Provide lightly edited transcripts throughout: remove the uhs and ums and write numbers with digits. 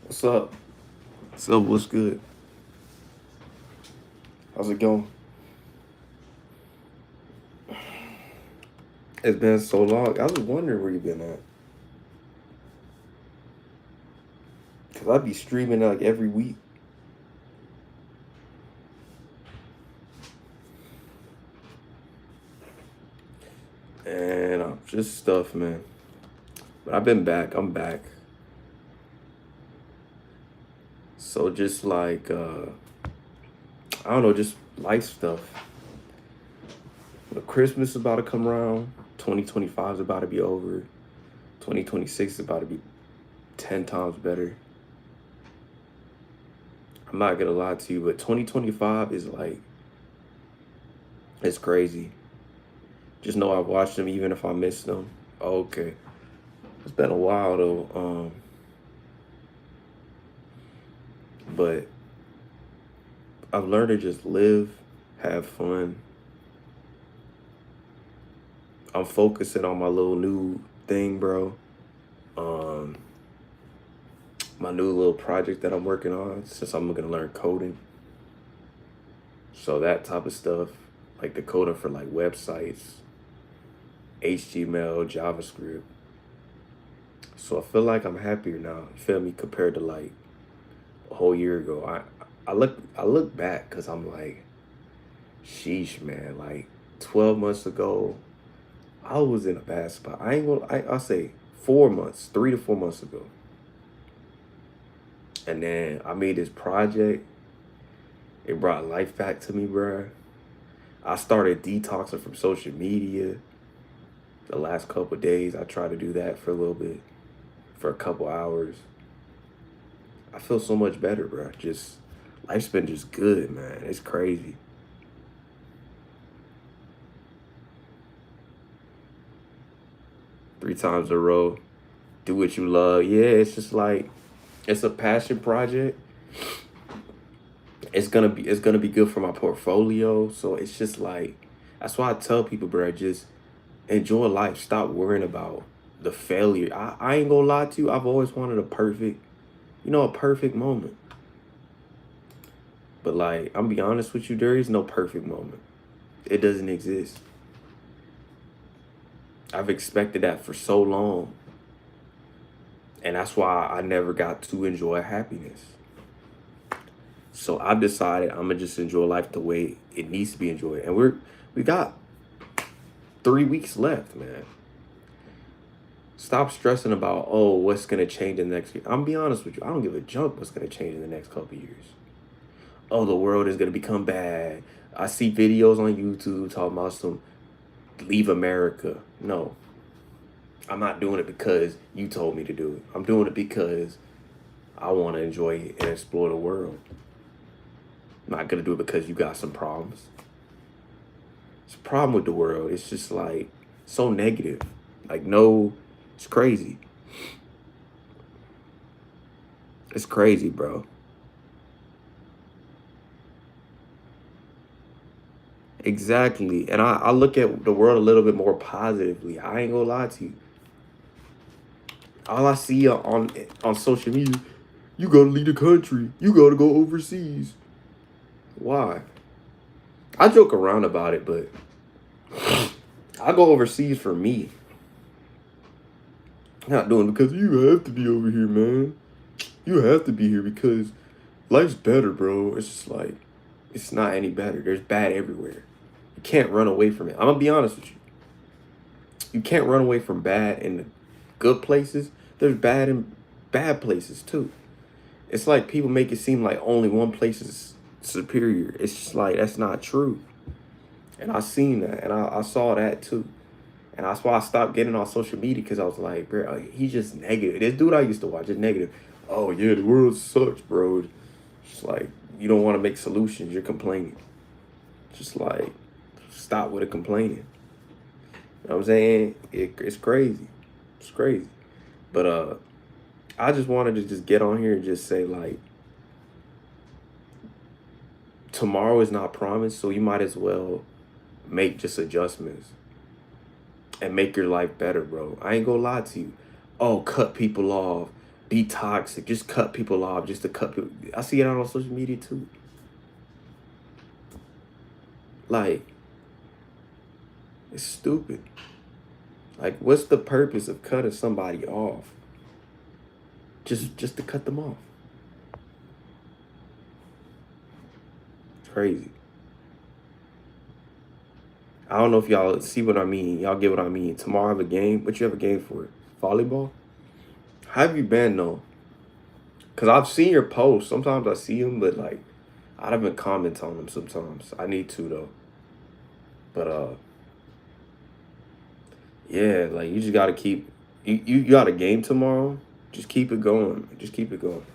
What's up? What's up? What's good? How's it going? It's been so long. I was wondering where you been at. Cause I be streaming like every week. And just stuff, man. But I've been back. I'm back. So just like I don't know, just life stuff. Christmas is about to come around. 2025 is about to be over. 2026 is about to be 10 times better. I'm not gonna lie to you, but 2025 is like it's crazy. Just know I've watched them even if I missed them. Okay. It's been a while though. But I've learned to just live, have fun. I'm focusing on my little new thing, bro. Um, my new little project that I'm working on since I'm gonna learn coding. So that type of stuff, like the coding for like websites, HTML, JavaScript. So I feel like I'm happier now. You feel me? Compared to like a whole year ago. I look back because I'm like, sheesh, man. Like 12 months ago, I was in a bad spot. I ain't gonna. I'll say 4 months, 3 to 4 months ago, and then I made this project. It brought life back to me, bruh. I started detoxing from social media. The last couple of days, I tried to do that for a little bit, for a couple hours. I feel so much better, bruh. Just life's been just good, man. It's crazy. 3 times in a row. Do what you love. Yeah, it's just like it's a passion project. It's gonna be good for my portfolio. So it's just like that's why I tell people, bro, just enjoy life. Stop worrying about the failure. I ain't gonna lie to you. I've always wanted a perfect moment. But like, I'm be honest with you, there is no perfect moment. It doesn't exist. I've expected that for so long. And that's why I never got to enjoy happiness. So I've decided I'm gonna just enjoy life the way it needs to be enjoyed. And we got 3 weeks left, man. Stop stressing about, oh, what's gonna change in the next year. I'm gonna be honest with you. I don't give a jump what's gonna change in the next couple years. Oh, the world is gonna become bad. I see videos on YouTube talking about some leave America. No, I'm not doing it because you told me to do it. I'm doing it because I want to enjoy it and explore the world. I'm not gonna do it because you got some problems. It's a problem with the world. It's just like so negative. Like no, it's crazy. It's crazy, bro. Exactly. And I look at the world a little bit more positively. I ain't gonna lie to you. All I see on social media, you gotta leave the country. You gotta go overseas. Why? I joke around about it, but I go overseas for me. Not doing it because you have to be over here, man. You have to be here because life's better, bro. It's just like it's not any better. There's bad everywhere. You can't run away from it. I'm gonna be honest with you. You can't run away from bad in the good places. There's bad in bad places too. It's like people make it seem like only one place is superior. It's just like that's not true. And I seen that, and I saw that too. And that's why I stopped getting on social media because I was like, bro, he's just negative. This dude I used to watch is negative. Oh yeah, the world sucks, bro. It's like you don't want to make solutions. You're complaining. Just like stop with the complaining. You know what I'm saying? It's crazy. It's crazy. But I just wanted to just get on here and just say like tomorrow is not promised, so you might as well make just adjustments and make your life better, bro. I ain't gonna lie to you. Oh, cut people off. be toxic, just cut people off, just to cut people. I see it out on social media too. Like, it's stupid. Like, what's the purpose of cutting somebody off? Just to cut them off. It's crazy. I don't know if y'all see what I mean. Y'all get what I mean. Tomorrow I have a game. What you have a game for? Volleyball? How have you been though? Cause I've seen your posts. Sometimes I see them, but like I haven't comment on them sometimes. I need to though. But yeah, like you just gotta keep you got a game tomorrow. Just keep it going. Just keep it going.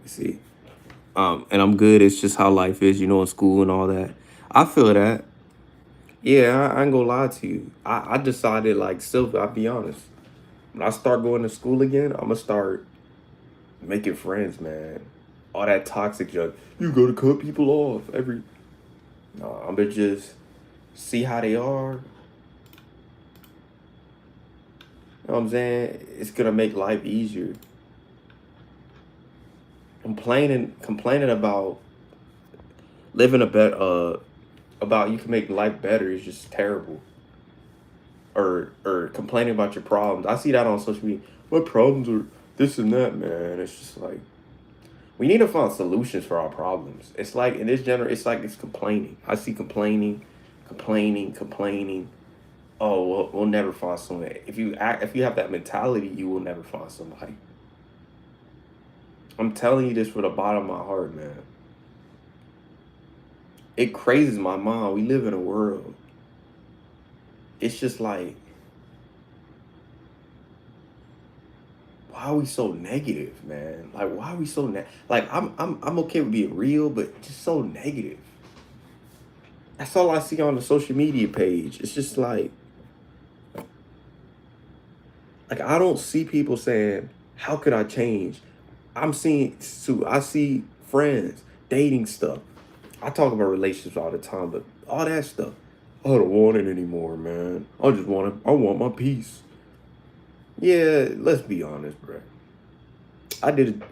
See. And I'm good. It's just how life is, in school and all that. I feel that. Yeah, I ain't gonna lie to you. I decided like I'll be honest. When I start going to school again, I'm gonna start making friends, man. All that toxic junk. You gotta cut people off every. No, I'm gonna just see how they are. You know what I'm saying? It's gonna make life easier. Complaining about living a better about you can make life better is just terrible. Or complaining about your problems. I see that on social media. My problems are this and that, man. It's just like we need to find solutions for our problems. It's like in this it's like it's complaining. I see complaining. Oh, we'll never find someone. If you have that mentality, you will never find somebody. I'm telling you this for the bottom of my heart, man. It crazes my mind. We live in a world. It's just like, why are we so negative, man? Like, why are we so like I'm okay with being real, but just so negative. That's all I see on the social media page. It's just like I don't see people saying, "How could I change?" I see friends dating stuff. I talk about relationships all the time, but all that stuff, I don't want it anymore, man. I want my peace. Yeah, let's be honest, bro. I did it.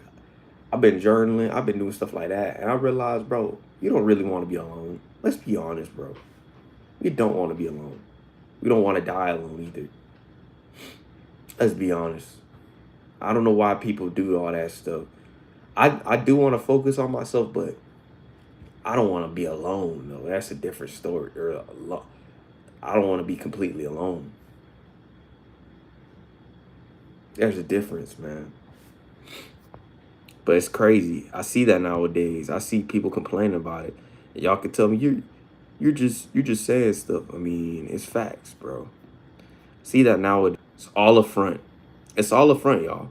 I've been journaling. I've been doing stuff like that, and I realized, bro, you don't really want to be alone. Let's be honest, bro. We don't want to be alone. We don't want to die alone either. Let's be honest. I don't know why people do all that stuff. I do want to focus on myself, but I don't want to be alone though. That's a different story. I don't want to be completely alone. There's a difference, man. But it's crazy. I see that nowadays. I see people complaining about it. Y'all can tell me you're just saying stuff. I mean, it's facts, bro. See that nowadays. It's all a front. It's all a front, y'all.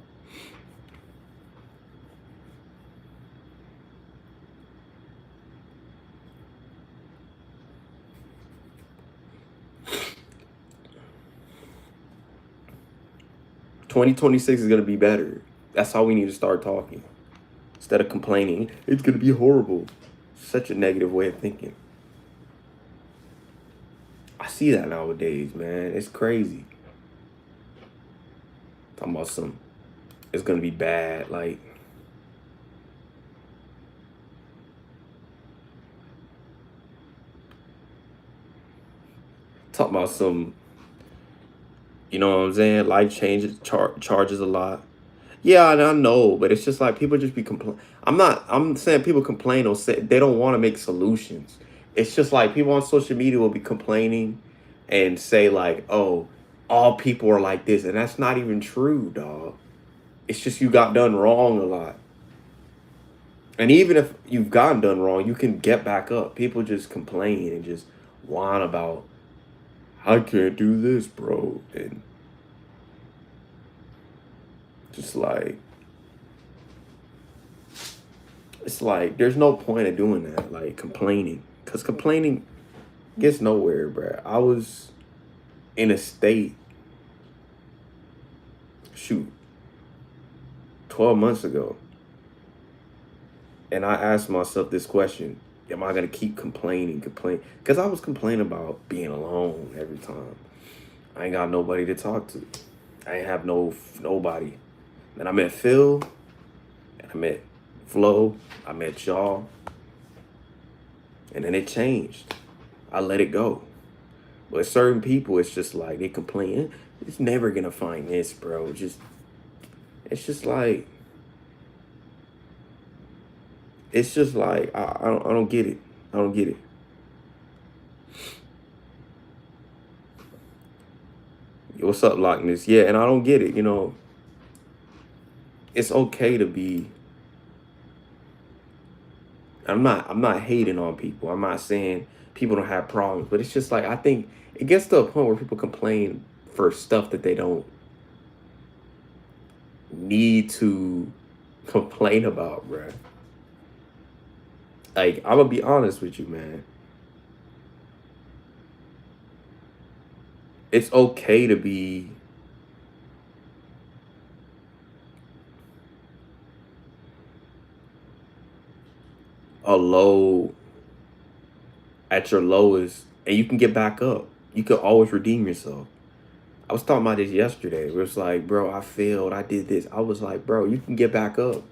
2026 is gonna be better. That's how we need to start talking. Instead of complaining, it's gonna be horrible. Such a negative way of thinking. I see that nowadays, man. It's crazy. Talking about it's gonna be bad. Like, talking about You know what I'm saying? Life changes, charges a lot. Yeah, and I know, but it's just like people just be complain. I'm saying people complain or say they don't want to make solutions. It's just like people on social media will be complaining and say like, "Oh, all people are like this," and that's not even true, dog. It's just you got done wrong a lot. And even if you've gotten done wrong, you can get back up. People just complain and just whine about, I can't do this, bro. And just like, it's like, there's no point of doing that, like complaining. Because complaining gets nowhere, bro. I was in a state, shoot, 12 months ago. And I asked myself this question. Am I going to keep complaining? Because I was complaining about being alone every time. I ain't got nobody to talk to. I ain't have nobody. Then I met Phil, and I met Flo, I met y'all, and then it changed. I let it go. But certain people, it's just like they complain. It's never gonna find this, bro. It's just like I don't get it. I don't get it. What's up, Loch Ness? Yeah, and I don't get it. You know, it's okay to be. I'm not hating on people. I'm not saying people don't have problems, but it's just like I think it gets to a point where people complain for stuff that they don't need to complain about, bruh. Like, I'm gonna be honest with you, man. It's okay to be a low at your lowest and you can get back up. You can always redeem yourself. I was talking about this yesterday. It was like, bro, I failed. I did this. I was like, bro, you can get back up.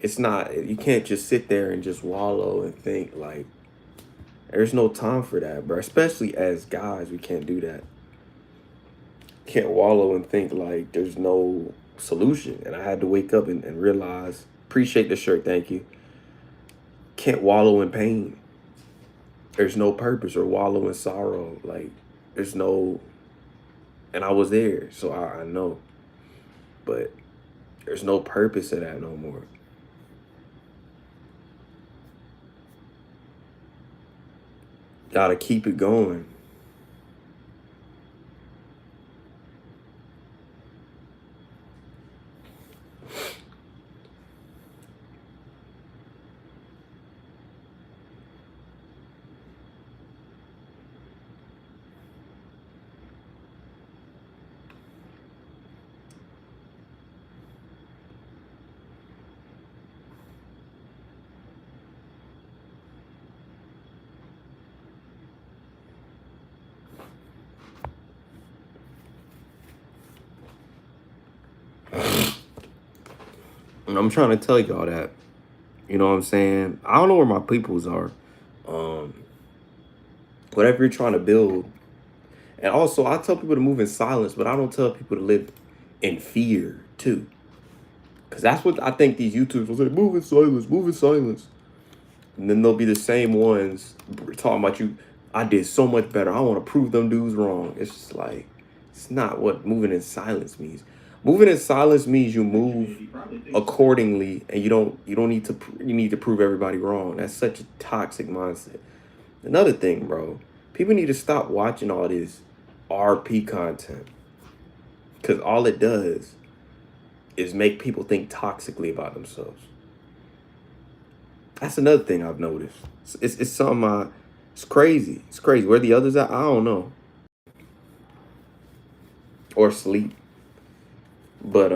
It's not, you can't just sit there and just wallow and think like, there's no time for that, bro. Especially as guys, we can't do that. Can't wallow and think like there's no solution. And I had to wake up and realize, appreciate the shirt, thank you. Can't wallow in pain. There's no purpose or wallow in sorrow. Like there's no, and I was there, so I know. But there's no purpose to that no more. Gotta keep it going. And I'm trying to tell y'all that. You know what I'm saying? I don't know where my peoples are. Um, whatever you're trying to build. And also, I tell people to move in silence, but I don't tell people to live in fear too. Because that's what I think these YouTubers will say, move in silence, move in silence. And then they'll be the same ones talking about you. I did so much better. I want to prove them dudes wrong. It's just like, it's not what moving in silence means. Moving in silence means you move accordingly, and you don't need to you need to prove everybody wrong. That's such a toxic mindset. Another thing, bro, people need to stop watching all this RP content because all it does is make people think toxically about themselves. That's another thing I've noticed. It's something. It's crazy. It's crazy. Where the others at? I don't know. Or sleep. But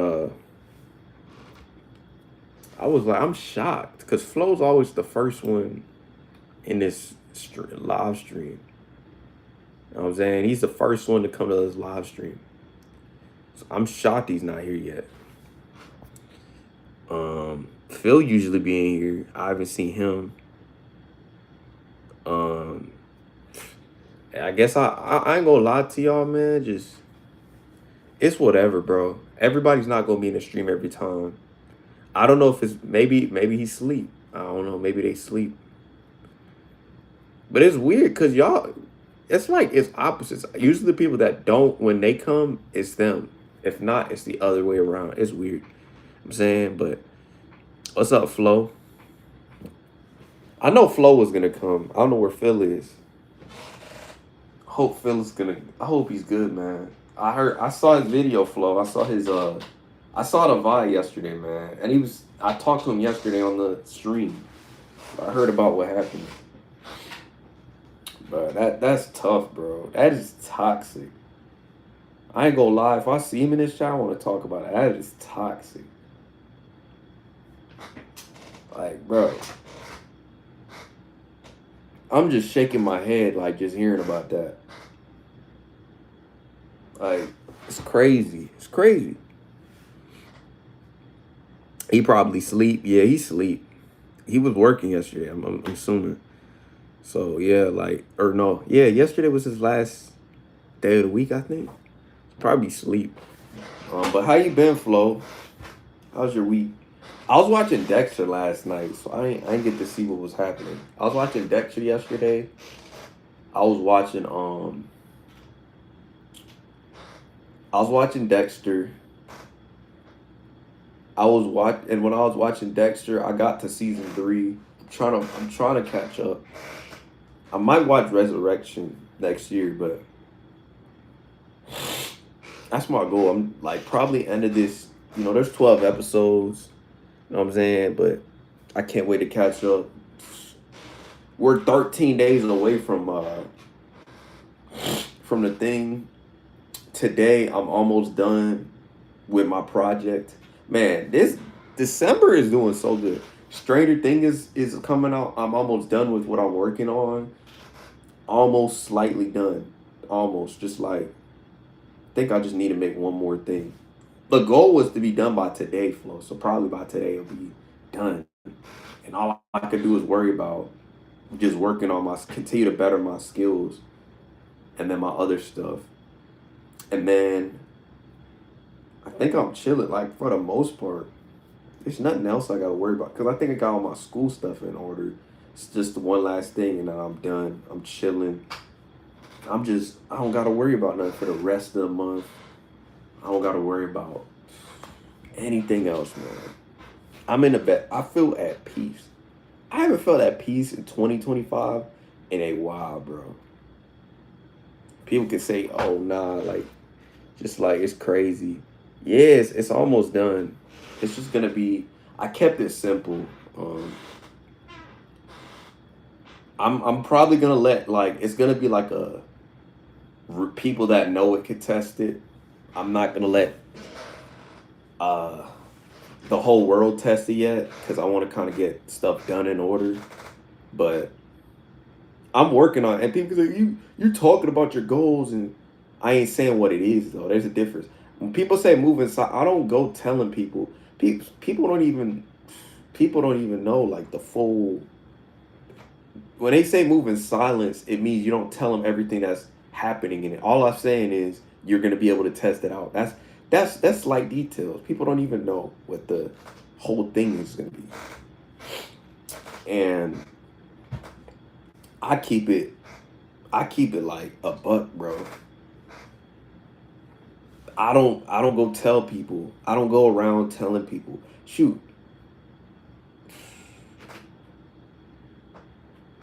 I was like, I'm shocked because Flo's always the first one in this live stream. You know what I'm saying? He's the first one to come to this live stream. So I'm shocked he's not here yet. Phil usually being here. I haven't seen him. I guess I ain't gonna lie to y'all, man. Just It's whatever, bro. Everybody's not gonna be in the stream every time. I don't know if it's maybe he sleep. I don't know. Maybe they sleep. But it's weird because y'all, it's like it's opposites. Usually the people that don't, when they come, it's them. If not, it's the other way around. It's weird. I'm saying, but what's up, Flo? I know Flo was gonna come. I don't know where Phil is. Hope Phil is gonna. I hope he's good, man. I saw his video, Flo. I saw the vibe yesterday, man, and he was. I talked to him yesterday on the stream. I heard about what happened. Bro, that's tough, bro. That is toxic. I ain't gonna lie. If I see him in this chat, I want to talk about it. That is toxic. Like, bro, I'm just shaking my head, like, just hearing about that. Like, it's crazy. It's crazy. He probably sleep. Yeah, he sleep. He was working yesterday. I'm assuming. So yeah, like, or no, yeah. Yesterday was his last day of the week, I think. Probably sleep. But how you been, Flo? How's your week? I was watching Dexter last night, so I ain't get to see what was happening. I was watching Dexter yesterday. I was watching Dexter. And when I was watching Dexter, I got to season 3. I'm trying to catch up. I might watch Resurrection next year, but that's my goal. I'm like probably end of this. There's 12 episodes. You know what I'm saying? But I can't wait to catch up. We're 13 days away from the thing. Today I'm almost done with my project. Man, this December is doing so good. Stranger Things is coming out. I'm almost done with what I'm working on. Almost slightly done. Almost. Just like, I think I just need to make one more thing. The goal was to be done by today, Flo. So probably by today it'll be done. And all I could do is worry about just working on continue to better my skills and then my other stuff. And then I think I'm chilling, like, for the most part. There's nothing else I gotta worry about. Because I think I got all my school stuff in order. It's just the one last thing and then I'm done. I'm chilling. I don't gotta worry about nothing for the rest of the month. I don't gotta worry about anything else, man. I'm in the bed. I feel at peace. I haven't felt at peace in 2025 in a while, bro. People can say, oh, nah, like, just like, it's crazy. Yes, it's almost done. It's just gonna be, I kept it simple. I'm probably gonna it's gonna be like people that know it could test it. I'm not gonna let the whole world test it yet because I want to kind of get stuff done in order. But I'm working on it. And people say, you're talking about your goals, and I ain't saying what it is, though. There's a difference. When people say move inside, I don't go telling people. People don't even know like the full. When they say move in silence, it means you don't tell them everything that's happening in it. All I'm saying is you're gonna be able to test it out. That's slight details. People don't even know what the whole thing is gonna be. And I keep it like a buck, bro. I don't go tell people. I don't go around telling people. Shoot.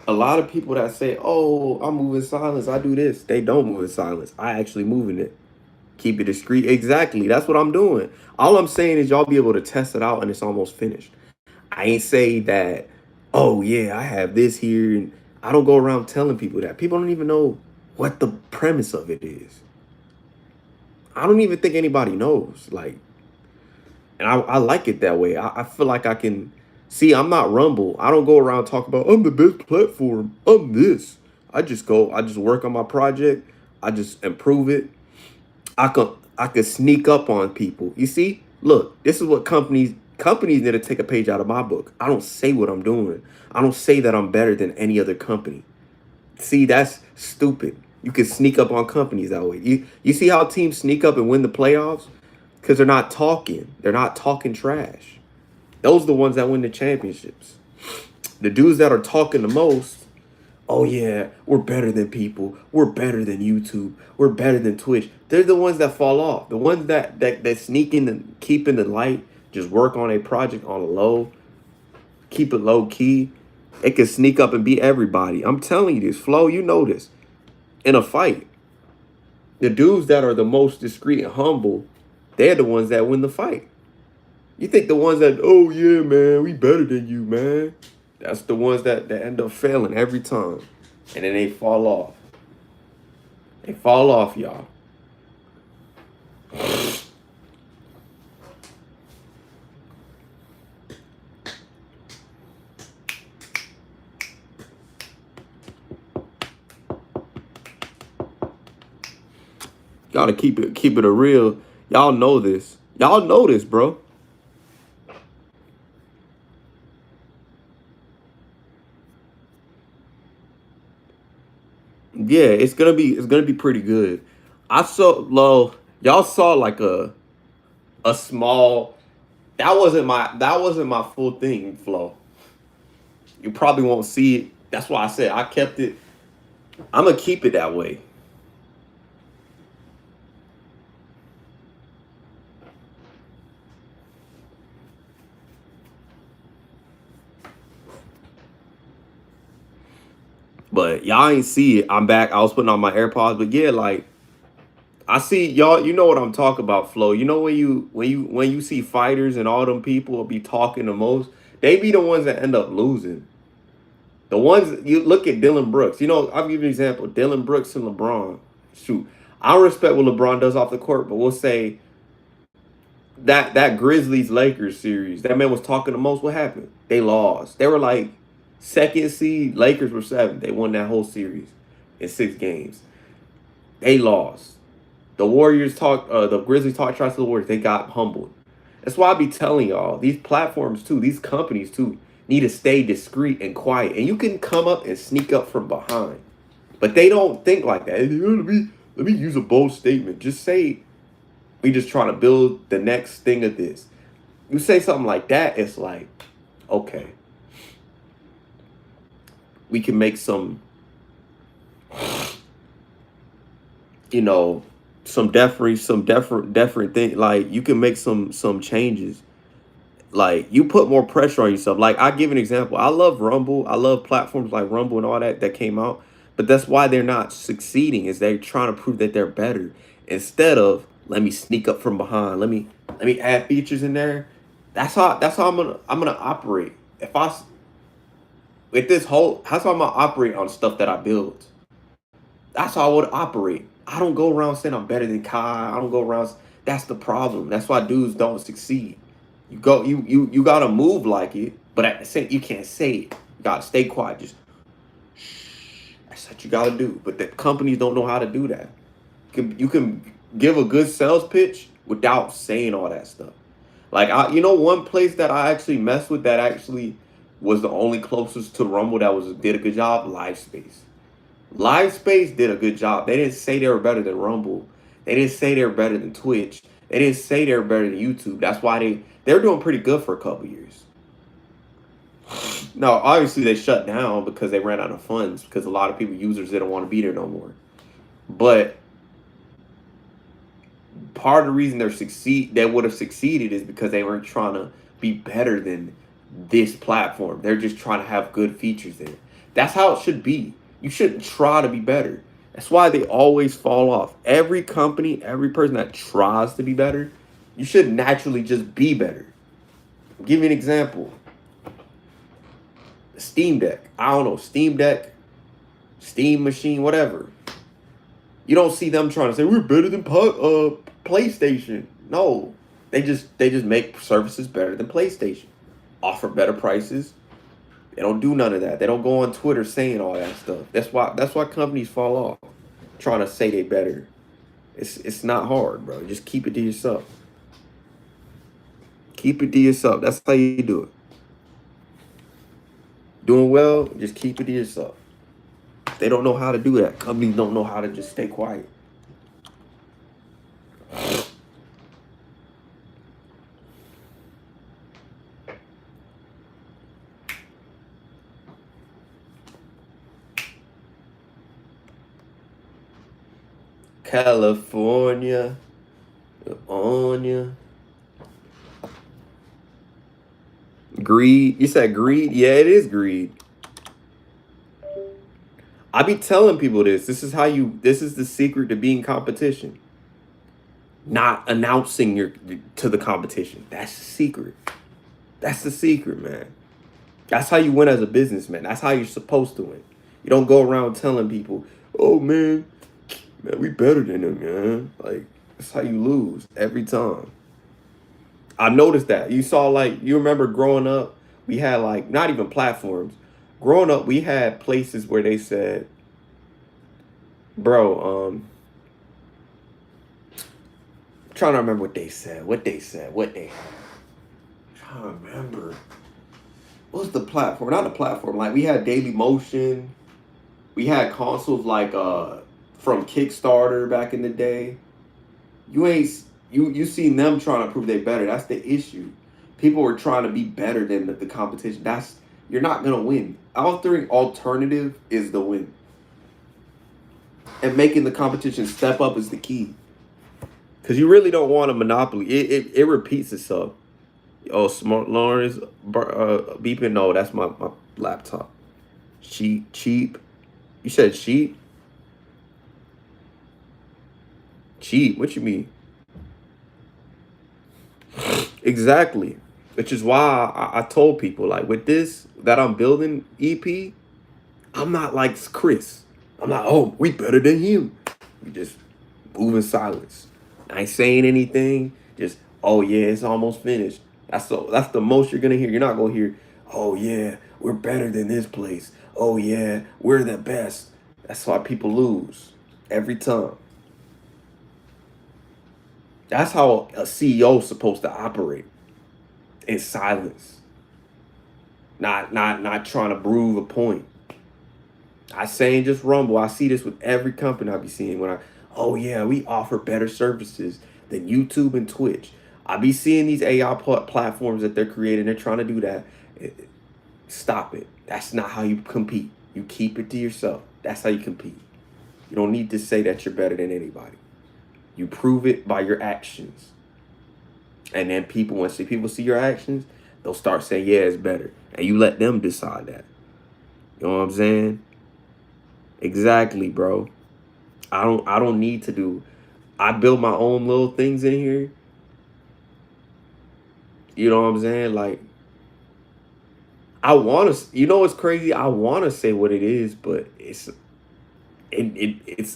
A lot of people that say, oh, I move in silence, I do this. They don't move in silence. I actually move in it. Keep it discreet. Exactly. That's what I'm doing. All I'm saying is y'all be able to test it out and it's almost finished. I ain't say that, oh yeah, I have this here. And I don't go around telling people that. People don't even know what the premise of it is. I don't even think anybody knows. Like, and I like it that way. I feel like I can see. I'm not Rumble. I don't go around talking about I'm the best platform. I'm this. I just work on my project. I just improve it. I could sneak up on people. You see, look, this is what companies need to take a page out of my book. I don't say what I'm doing. I don't say that I'm better than any other company. See, that's stupid. You can sneak up on companies that way. You see how teams sneak up and win the playoffs? Because they're not talking. They're not talking trash. Those are the ones that win the championships. The dudes that are talking the most, oh yeah, we're better than people. We're better than YouTube. We're better than Twitch. They're the ones that fall off. The ones that sneak in and keep in the light, just work on a project on a low, keep it low key. It can sneak up and beat everybody. I'm telling you this, Flo, you know this. In a fight, the dudes that are the most discreet and humble, they're the ones that win the fight. You think the ones that, oh yeah, man, we better than you, man. That's the ones that end up failing every time. And then they fall off. They fall off, y'all. Gotta keep it a real. Y'all know this. Y'all know this, bro. Yeah, it's gonna be pretty good. I saw low. Y'all saw like a small. That wasn't my full thing, Flo. You probably won't see it. That's why I said I kept it. I'm gonna keep it that way. But y'all ain't see it. I'm back. I was putting on my AirPods, but yeah, like I see y'all. You know what I'm talking about, Flo. You know when you see fighters and all them people will be talking the most. They be the ones that end up losing. The ones you look at Dylan Brooks. You know, I'll give you an example. Dylan Brooks and LeBron. Shoot, I respect what LeBron does off the court, but we'll say that Grizzlies Lakers series. That man was talking the most. What happened? They lost. They were like second seed. Lakers were seventh. They won that whole series in 6 games. They lost. The Grizzlies talk trash to the Warriors. They got humbled. That's why I be telling y'all, these platforms too, these companies too, need to stay discreet and quiet. And you can come up and sneak up from behind. But they don't think like that. Let me use a bold statement. Just say we just trying to build the next thing of this. You say something like that, it's like, okay. We can make some, you know, some different thing. Like you can make some changes. Like you put more pressure on yourself. Like I give an example. I love Rumble. I love platforms like Rumble and all that came out. But that's why they're not succeeding. Is they're trying to prove that they're better instead of let me sneak up from behind. Let me add features in there. That's how I'm gonna operate. If I with this whole that's how I'm gonna operate on stuff that I build. That's how I would operate. I don't go around saying I'm better than Kai. I don't go around. That's the problem. That's why dudes don't succeed. You gotta move like it, but at the same you can't say it. You gotta stay quiet. Just shh. That's what you gotta do. But the companies don't know how to do that. You can give a good sales pitch without saying all that stuff. Like one place that I actually messed with that actually was the only closest to Rumble that did a good job. LiveSpace. LiveSpace did a good job. They didn't say they were better than Rumble. They didn't say they were better than Twitch. They didn't say they were better than YouTube. That's why they were doing pretty good for a couple years. Now, obviously, they shut down because they ran out of funds because a lot of users didn't want to be there no more. But part of the reason they would have succeeded is because they weren't trying to be better than this platform. They're just trying to have good features there. That's how it should be. You shouldn't try to be better. That's why they always fall off. Every company, every person that tries to be better, you should naturally just be better. I'll give you an example. Steam Deck. I don't know. Steam Deck, Steam Machine, whatever. You don't see them trying to say we're better than PlayStation. No, they just make services better than PlayStation. Offer better prices. They don't do none of that. They don't go on Twitter saying all that stuff. That's why companies fall off, trying to say they better. It's not hard, bro. Just keep it to yourself. Keep it to yourself. That's how you do it. Doing well, just keep it to yourself. They don't know how to do that. Companies don't know how to just stay quiet. California, on ya. Greed. You said greed? Yeah, it is greed. I be telling people this. This is the secret to being competition. Not announcing your to the competition. That's the secret. That's the secret, man. That's how you win as a businessman. That's how you're supposed to win. You don't go around telling people, "Oh man, we better than them, man." Like that's how you lose every time. I noticed that. You saw like you remember growing up, we had like not even platforms. Growing up, we had places where they said, "Bro, trying to remember what they said. Trying to remember. What's the platform? Not the platform. Like we had Daily Motion. We had consoles like from Kickstarter back in the day. You ain't you seen them trying to prove they better. That's the issue. People were trying to be better than the competition. That's you're not gonna win. Altering alternative is the win. And making the competition step up is the key. Cause you really don't want a monopoly. It repeats itself. Oh, Smart Lawrence beeping. No, that's my laptop. Cheap. You said cheap? Cheap. What you mean? Exactly. Which is why I told people like with this that I'm building EP, I'm not like Chris. I'm not, oh, we better than him. We just move in silence. I ain't saying anything. Just, oh yeah, it's almost finished. That's the most you're gonna hear. You're not gonna hear, oh yeah, we're better than this place. Oh yeah, we're the best. That's why people lose every time. That's how a CEO is supposed to operate in silence, not trying to prove a point. I saying just rumble. I see this with every company I be seeing when oh yeah, we offer better services than YouTube and Twitch. I be seeing these AI platforms that they're creating. They're trying to do that. Stop it. That's not how you compete. You keep it to yourself. That's how you compete. You don't need to say that you're better than anybody. You prove it by your actions. And then once people see your actions, they'll start saying, yeah, it's better. And you let them decide that. You know what I'm saying? Exactly, bro. I don't need to do. I build my own little things in here. You know what I'm saying? Like I want to, it's crazy. I want to say what it is, but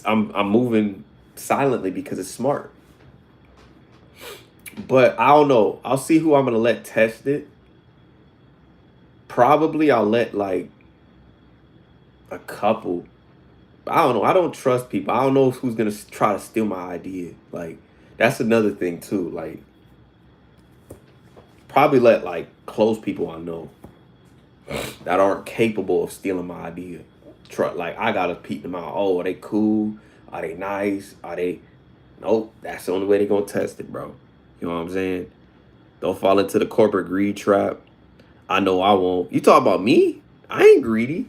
I'm moving silently because it's smart. But I don't know. I'll see who I'm gonna let test it. Probably I'll let like a couple. I don't know. I don't trust people. I don't know who's gonna try to steal my idea. Like that's another thing too. Like probably let like close people I know that aren't capable of stealing my idea. Like I gotta peep them out. Oh, are they cool? Are they nice? Are they? Nope. That's the only way they're gonna test it, bro. You know what I'm saying? Don't fall into the corporate greed trap. I know I won't. You talk about me? I ain't greedy.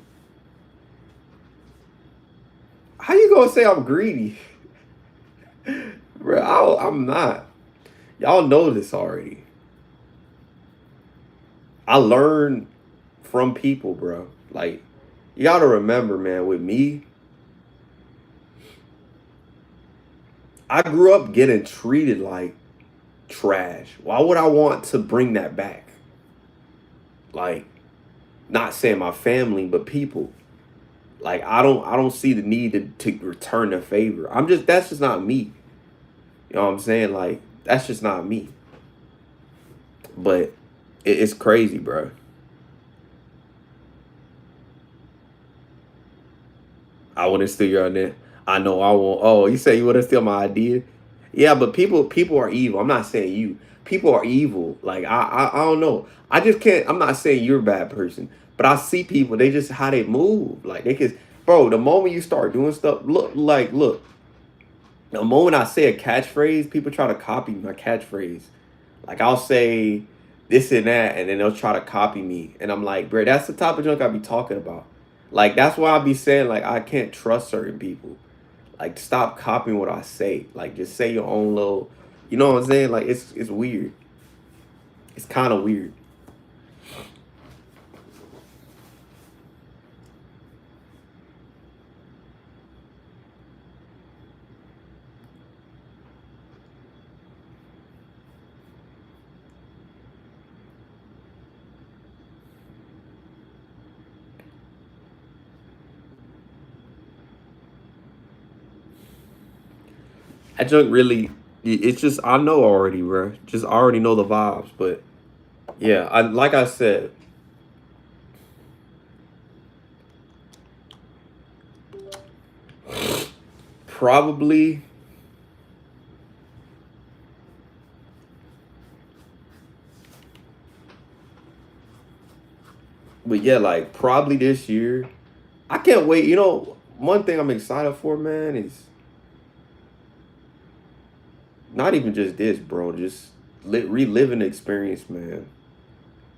How you gonna say I'm greedy? Bro, I'm not. Y'all know this already. I learn from people, bro. Like, you gotta remember, man, with me, I grew up getting treated like trash. Why would I want to bring that back? Like, not saying my family, but people. Like, I don't see the need to return the favor. That's just not me. You know what I'm saying? Like, that's just not me. But it's crazy, bro. I wouldn't steal your idea. I know I won't. Oh, you say you wouldn't steal my idea? Yeah, but people are evil. I'm not saying you. People are evil. Like I don't know. I just can't. I'm not saying you're a bad person, but I see people. They just how they move. Like bro, the moment you start doing stuff, look, the moment I say a catchphrase, people try to copy my catchphrase. Like I'll say this and that, and then they'll try to copy me. And I'm like, bro, that's the type of junk I be talking about. Like that's why I be saying like I can't trust certain people. Like stop copying what I say. Like just say your own little, you know what I'm saying? Like it's weird. It's kind of weird. That junk really, it's just I know already, bro. Just I already know the vibes. But yeah, I like I said, probably. But yeah, like probably this year. I can't wait. You know, one thing I'm excited for, man, is not even just this, bro. Just reliving the experience, man,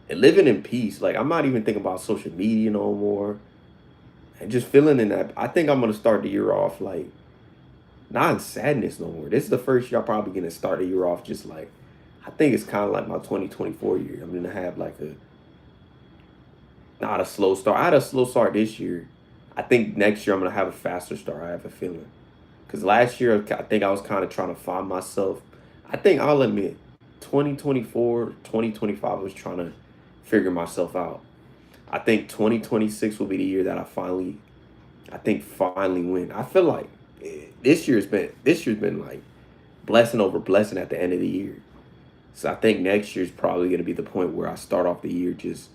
and living in peace. Like I'm not even thinking about social media no more, and just feeling in that. I think I'm gonna start the year off like not in sadness no more. This is the first year I'm probably gonna start the year off just like I think it's kind of like my 2024 year. I'm gonna have like a not a slow start. I had a slow start this year. I think next year I'm gonna have a faster start. I have a feeling. Because last year, I think I was kind of trying to find myself. I think I'll admit, 2024, 2025, I was trying to figure myself out. I think 2026 will be the year that I think finally win. I feel like this year's been like blessing over blessing at the end of the year. So I think next year's probably going to be the point where I start off the year just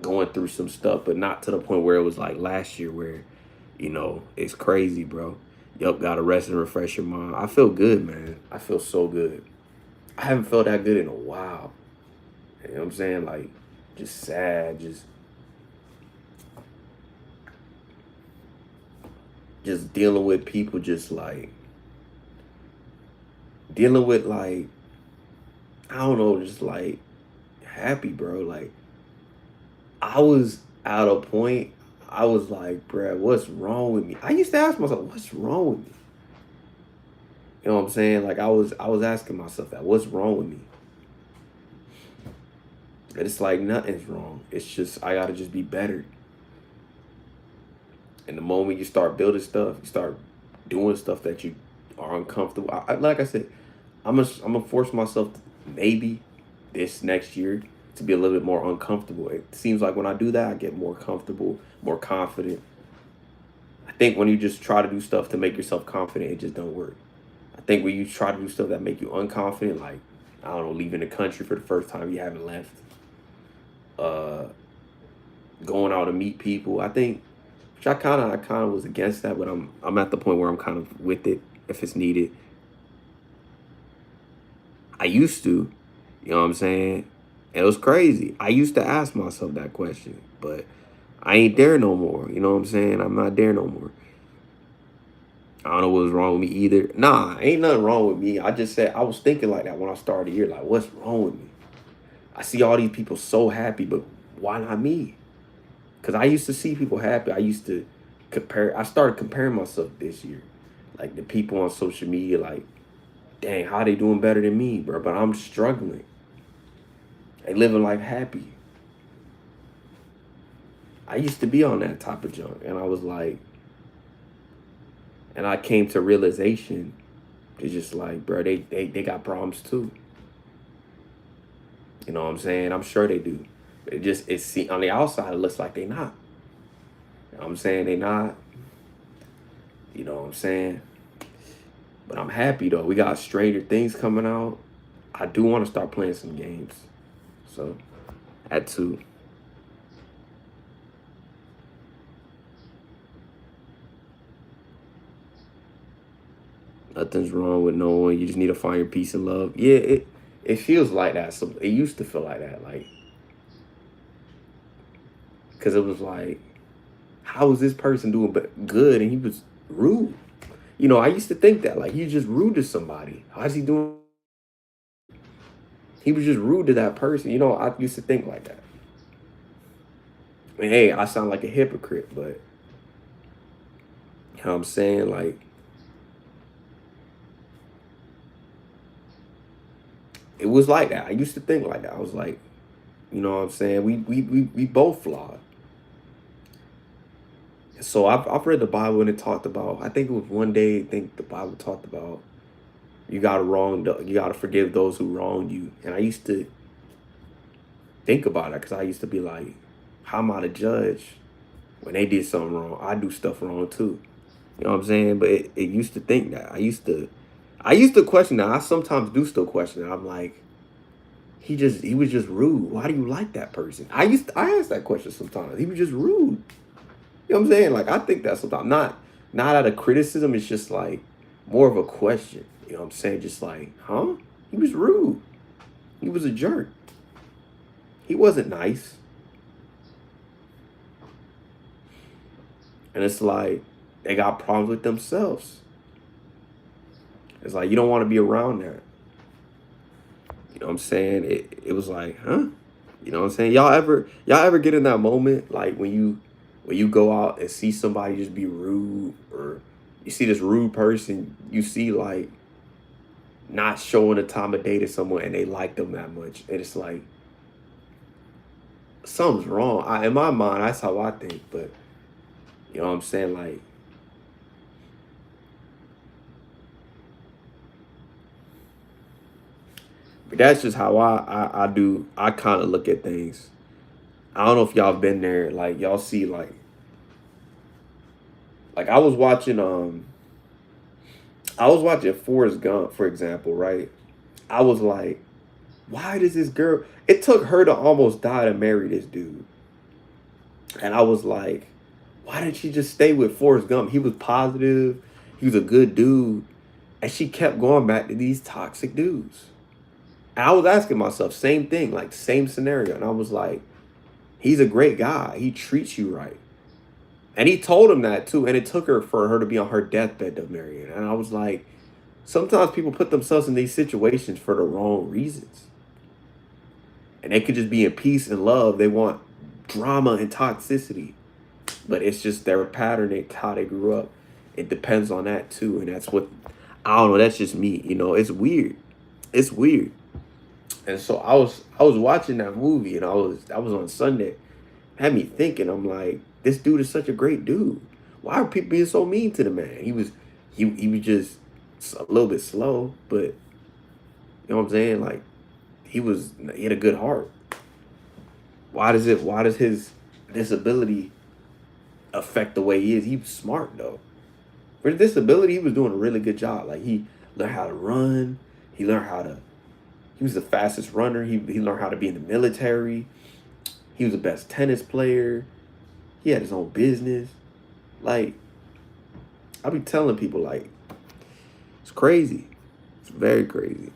going through some stuff, but not to the point where it was like last year where, it's crazy, bro. Yup, got to rest and refresh your mind. I feel good, man. I feel so good. I haven't felt that good in a while. You know what I'm saying? Like, just sad, just dealing with people, just like dealing with like I don't know, just like happy, bro. Like I was at a point. I was like, bruh, what's wrong with me? I used to ask myself, what's wrong with me? You know what I'm saying? Like I was asking myself that, what's wrong with me? And it's like nothing's wrong. It's just I gotta just be better. And the moment you start building stuff, you start doing stuff that you are uncomfortable. Like I said, I'm gonna force myself to maybe this next year to be a little bit more uncomfortable. It seems like when I do that, I get more comfortable, more confident. I think when you just try to do stuff to make yourself confident, it just don't work. I think when you try to do stuff that make you unconfident, like I don't know, leaving the country for the first time you haven't left, uh, going out to meet people. I think, which I kind of was against that, but I'm at the point where I'm kind of with it if it's needed. I used to, you know what I'm saying? It was crazy. I used to ask myself that question, but I ain't there no more. You know what I'm saying? I'm not there no more. I don't know what was wrong with me either. Nah, ain't nothing wrong with me. I just said I was thinking like that when I started the year. Like, what's wrong with me? I see all these people so happy, but why not me? Because I used to see people happy. I used to compare. I started comparing myself this year. Like the people on social media, like, dang, how they doing better than me, bro? But I'm struggling. They living life happy. I used to be on that type of junk, and I was like, and I came to realization. It's just like, bro, they got problems too. You know what I'm saying? I'm sure they do. On the outside, it looks like they not. You know what I'm saying? They not. You know what I'm saying? But I'm happy though. We got Stranger Things coming out. I do want to start playing some games. So, at two. Nothing's wrong with no one. You just need to find your peace and love. Yeah, it feels like that. So it used to feel like that, like because it was like How is this person doing but good and he was rude? You know, I used to think that like he's just rude to somebody. How's he doing? He was just rude to that person. You know, I used to think like that. And hey, I sound like a hypocrite, but you know what I'm saying? Like it was like that. I used to think like that. I was like, you know what I'm saying? We both flawed. So I've read the Bible and it talked about. I think it was one day. I think the Bible talked about you gotta forgive those who wronged you. And I used to think about it because I used to be like, how am I to judge when they did something wrong? I do stuff wrong too. You know what I'm saying? But it used to think that. I used to question that. I sometimes do still question it. I'm like, he was just rude. Why do you like that person? I ask that question sometimes. He was just rude. You know what I'm saying? Like I think that sometimes. Not out of criticism, it's just like more of a question. You know what I'm saying? Just like, huh? He was rude. He was a jerk. He wasn't nice. And it's like they got problems with themselves. It's like you don't want to be around that. You know what I'm saying? It was like, huh? You know what I'm saying? Y'all ever get in that moment like when you go out and see somebody just be rude or you see this rude person, you see like not showing the time of day to someone and they like them that much. And it's like something's wrong. In my mind, that's how I think, but you know what I'm saying? Like but that's just how I kind of look at things. I don't know if y'all been there, like y'all see like I was watching Forrest Gump, for example, right? I was like, why does this girl it took her to almost die to marry this dude. And I was like, why didn't she just stay with Forrest Gump? He was positive, he was a good dude, and she kept going back to these toxic dudes. And I was asking myself, same thing, like same scenario. And I was like, he's a great guy. He treats you right. And he told him that too. And it took her for her to be on her deathbed to marry him. And I was like, sometimes people put themselves in these situations for the wrong reasons. And they could just be in peace and love. They want drama and toxicity. But it's just their pattern, it's how they grew up. It depends on that too. And that's what I don't know, that's just me. You know, it's weird. It's weird. And so I was watching that movie and I was on Sunday. It had me thinking, I'm like, this dude is such a great dude. Why are people being so mean to the man? He was just a little bit slow, but you know what I'm saying? Like he had a good heart. Why does his disability affect the way he is? He was smart though. For his disability, he was doing a really good job. Like he learned how to run. He learned how to he was the fastest runner. He learned how to be in the military. He was the best tennis player. He had his own business. Like, I be telling people, like, it's crazy. It's very crazy.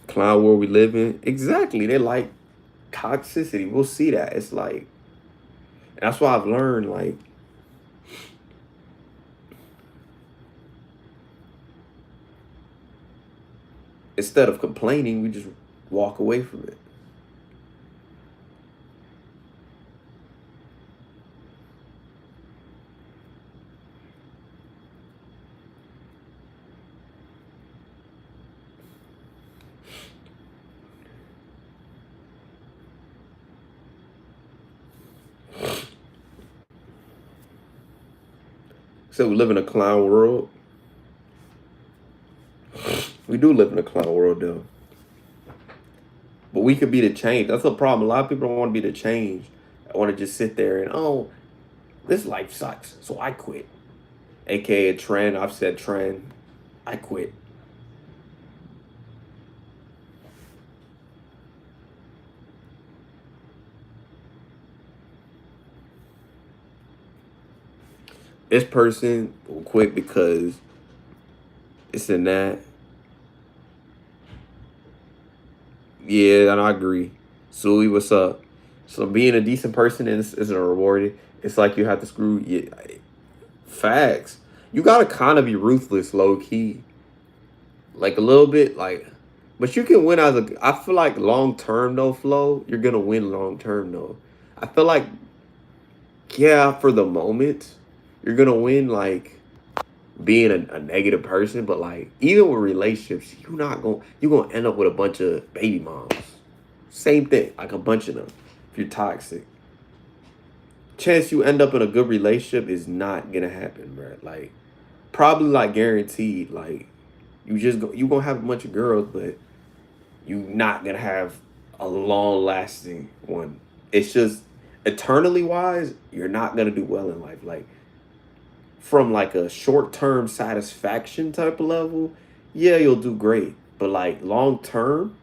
Clown world we live in. Exactly. They like toxicity. We'll see that. It's like, and that's why I've learned, like, instead of complaining, we just walk away from it. So we live in a clown world. We do live in a clown world, though. But we could be the change. That's the problem. A lot of people don't want to be the change. I want to just sit there and, oh, this life sucks. So I quit. AKA trend. I've said trend. I quit. This person will quit because it's in that. Yeah, and I agree. Sui, what's up? So being a decent person isn't rewarded. It's like you have to screw. Yeah, facts. You gotta kind of be ruthless, low key, like a little bit, like. But you can win as a. I feel like long term though, Flo. You're gonna win long term though. I feel like yeah, for the moment, you're gonna win like being a negative person, but like even with relationships, you're gonna end up with a bunch of baby moms. Same thing, like a bunch of them. If you're toxic, chance you end up in a good relationship is not gonna happen, bro. Like probably like guaranteed. Like you gonna have a bunch of girls, but you not gonna have a long lasting one. It's just eternally wise, you're not gonna do well in life. Like from like a short term satisfaction type of level, yeah, you'll do great. But like long term,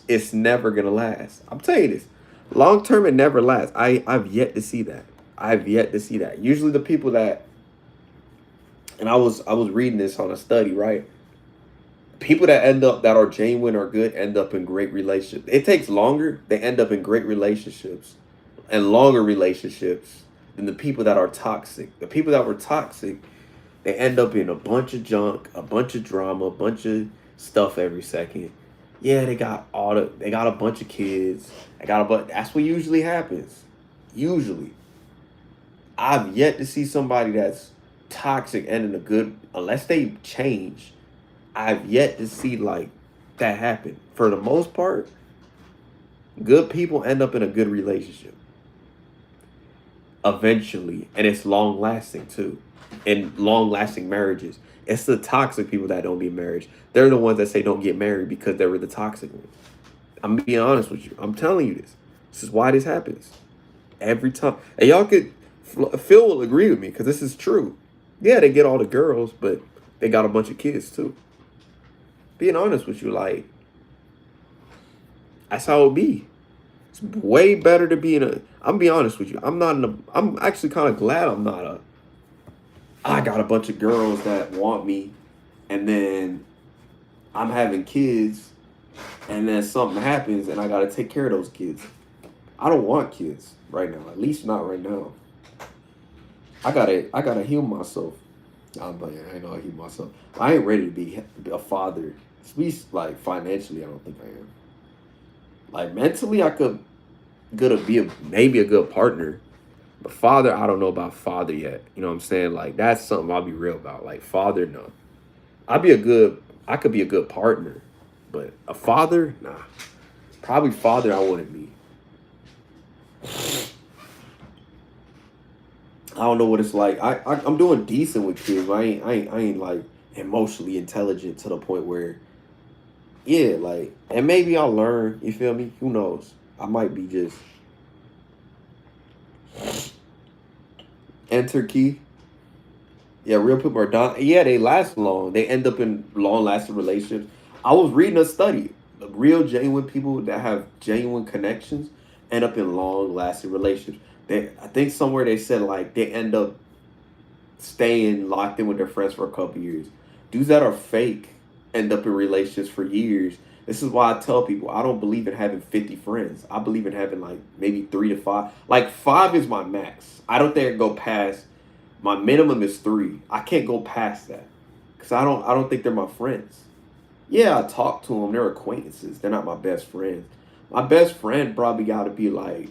it's never gonna last. I'm telling you this. Long term it never lasts. I've yet to see that. I've yet to see that. Usually the people that and I was reading this on a study, right? People that end up that are genuine or good end up in great relationships. It takes longer, they end up in great relationships and longer relationships than the people that are toxic. The people that were toxic, they end up in a bunch of junk, a bunch of drama, a bunch of stuff every second. Yeah, they got a bunch of kids. They got a bunch. That's what usually happens. Usually, I've yet to see somebody that's toxic and in a good unless they change. I've yet to see like that happen. For the most part, good people end up in a good relationship eventually, and it's long lasting too, and long lasting marriages. It's the toxic people that don't get married. They're the ones that say don't get married because they were the toxic ones. I'm being honest with you. I'm telling you this. This is why this happens every time. And y'all could Phil will agree with me because this is true. Yeah, they get all the girls, but they got a bunch of kids too. Being honest with you, like that's how it be. It's way better to be in a. I'm be honest with you. I'm not in a. I'm actually kind of glad I'm not a. I got a bunch of girls that want me, and then I'm having kids, and then something happens, and I got to take care of those kids. I don't want kids right now. At least not right now. I gotta heal myself. I'm like, I know I heal myself. I ain't ready to be a father. At least like financially, I don't think I am. Like mentally, I could good be a maybe a good partner. But father, I don't know about father yet. You know what I'm saying? Like that's something I'll be real about. Like father, no. I could be a good partner. But a father, nah. Probably father I wouldn't be. I don't know what it's like. I'm doing decent with kids, but I ain't like emotionally intelligent to the point where yeah, like and maybe I'll learn, you feel me? Who knows? I might be just enter key. Yeah, real people are done. Yeah, they last long. They end up in long lasting relationships. I was reading a study. The real genuine people that have genuine connections end up in long lasting relationships. I think somewhere they said like they end up staying locked in with their friends for a couple years. Dudes that are fake end up in relationships for years. This is why I tell people I don't believe in having 50 friends. I believe in having like maybe 3 to 5. Like five is my max. I don't think I can go past my minimum is 3. I can't go past that. Cause I don't think they're my friends. Yeah, I talk to them. They're acquaintances. They're not my best friends. My best friend probably gotta be like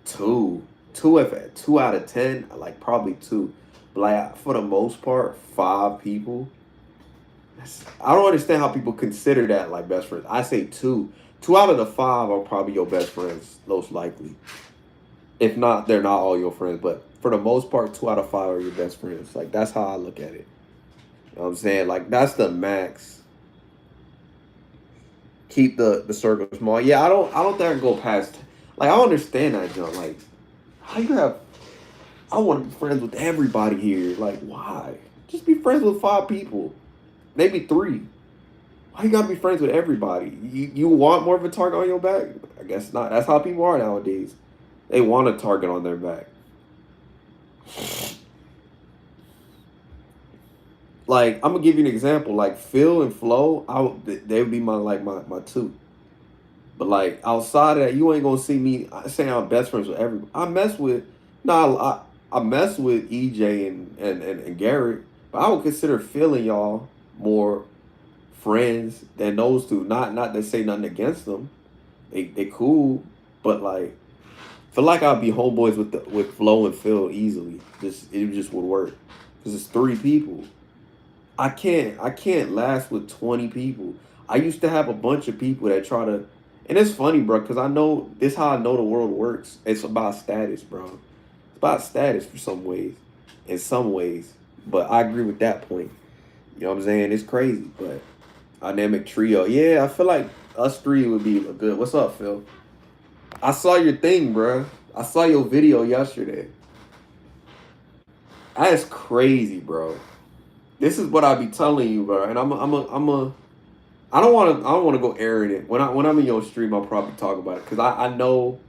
two. Two out of 10, like probably two. But like for the most part, 5 people. I don't understand how people consider that like best friends. I say two. 2 out of the 5 are probably your best friends, most likely. If not, they're not all your friends. But for the most part, 2 out of 5 are your best friends. Like that's how I look at it. You know what I'm saying? Like that's the max. Keep the circle small. Yeah, I don't think I can go past like I understand that, John. Like how you have I want to be friends with everybody here. Like why? Just be friends with 5 people. Maybe 3. Why you gotta be friends with everybody? You want more of a target on your back? I guess not. That's how people are nowadays. They want a target on their back. like I'm gonna give you an example. Like Phil and Flo, they would be my two. But like outside of that, you ain't gonna see me saying I'm best friends with everyone. I mess with nah, I mess with EJ and Garrett, but I would consider Phil and y'all more friends than those two. Not to say nothing against them. They cool, but like feel like I'd be homeboys with Flo and Phil easily. Just would work because it's three people. I can't last with 20 people. I used to have a bunch of people that try to, and it's funny, bro, because I know this how I know the world works. It's about status, bro. It's about status for some ways, in some ways. But I agree with that point. You know what I'm saying? It's crazy, but dynamic trio. Yeah, I feel like us three would be a good. What's up, Phil? I saw your thing, bro. I saw your video yesterday. That's crazy, bro. This is what I be telling you, bro. And I don't want to go airing it. When I'm in your stream, I'll probably talk about it because I know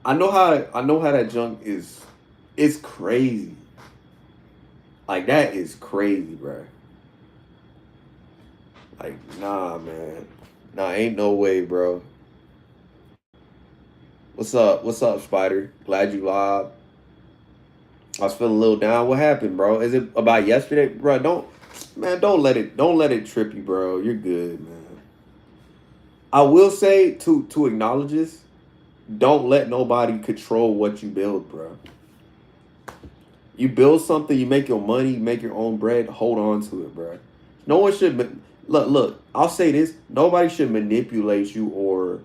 how that junk is. It's crazy. Like that is crazy, bro. Like nah, man. Nah, ain't no way, bro. What's up? What's up, Spider? Glad you live. I was feeling a little down. What happened, bro? Is it about yesterday, bro? Don't let it trip you, bro. You're good, man. I will say to acknowledge this. Don't let nobody control what you build, bro. You build something, you make your money, you make your own bread. Hold on to it, bro. No one should look. I'll say this: nobody should manipulate you or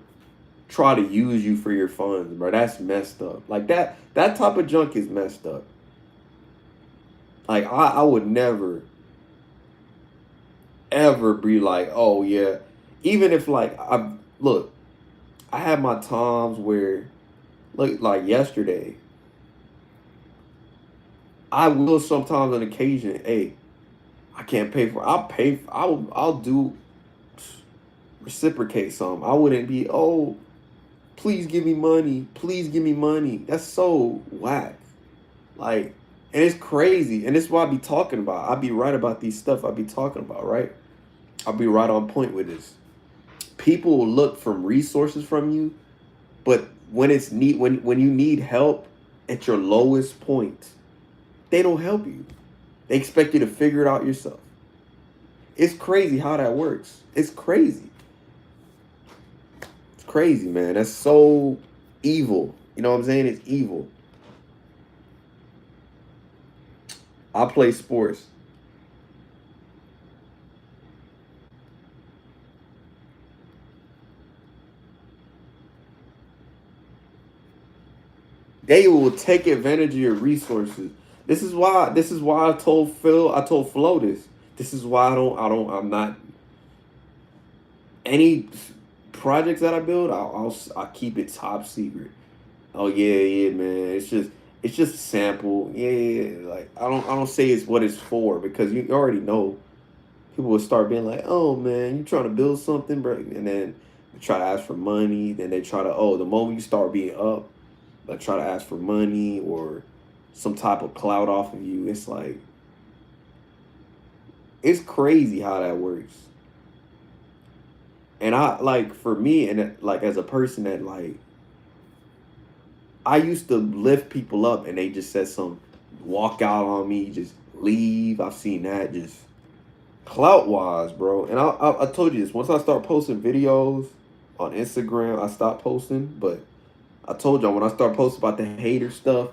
try to use you for your funds, bro. That's messed up. Like that. That type of junk is messed up. Like I would never ever be like, oh yeah. Even if like I had my times where look like yesterday. I will sometimes on occasion, hey, I can't pay for I'll pay for, I'll do reciprocate some. I wouldn't be, oh, please give me money. Please give me money. That's so whack. Like, and it's crazy. And it's what I be talking about. I be right about these stuff I be talking about, right? I'll be right on point with this. People will look from resources from you, but when you need help at your lowest point, they don't help you. They expect you to figure it out yourself. It's crazy how that works. It's crazy. It's crazy, man. That's so evil. You know what I'm saying? It's evil. I play sports. They will take advantage of your resources. This is why I told Flo this. This is why I'm not any projects that I build, I'll keep it top secret. Oh yeah, man. It's just a sample. Yeah. Like I don't say it's what it's for because you already know people will start being like, oh man, you trying to build something, bro, and then they try to ask for money. Then they try to the moment you start being up, they try to ask for money or some type of clout off of you. It's like it's crazy how that works. And I like for me and like as a person that like I used to lift people up and they just said some walk out on me, just leave. I've seen that just clout wise, bro. And I told you this once I start posting videos on Instagram, I stopped posting. But I told y'all when I start posting about the hater stuff,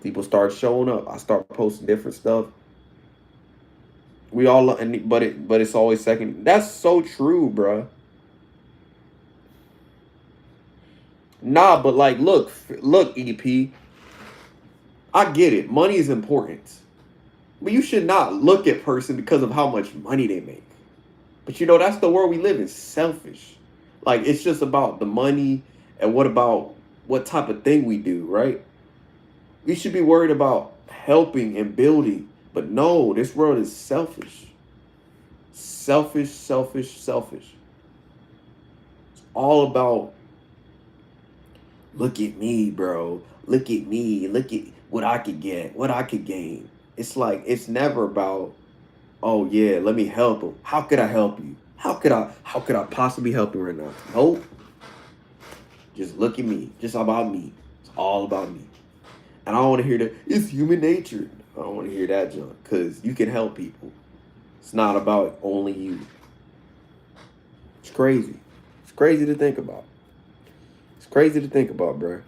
people start showing up. I start posting different stuff. We all and but it's always second. That's so true, bro. Nah, but like, look, EP. I get it. Money is important, but you should not look at person because of how much money they make. But you know, that's the world we live in. Selfish. Like it's just about the money and what about what type of thing we do, right? We should be worried about helping and building. But no, this world is selfish. Selfish, selfish, selfish. It's all about look at me, bro. Look at me. Look at what I could get, what I could gain. It's like it's never about oh yeah, let me help him. How could I help you? How could I possibly help you right now? Nope. Just look at me. Just about me. It's all about me. And I don't want to hear that it's human nature. I don't want to hear that junk. Cause you can help people. It's not about only you. It's crazy. It's crazy to think about. It's crazy to think about, bro.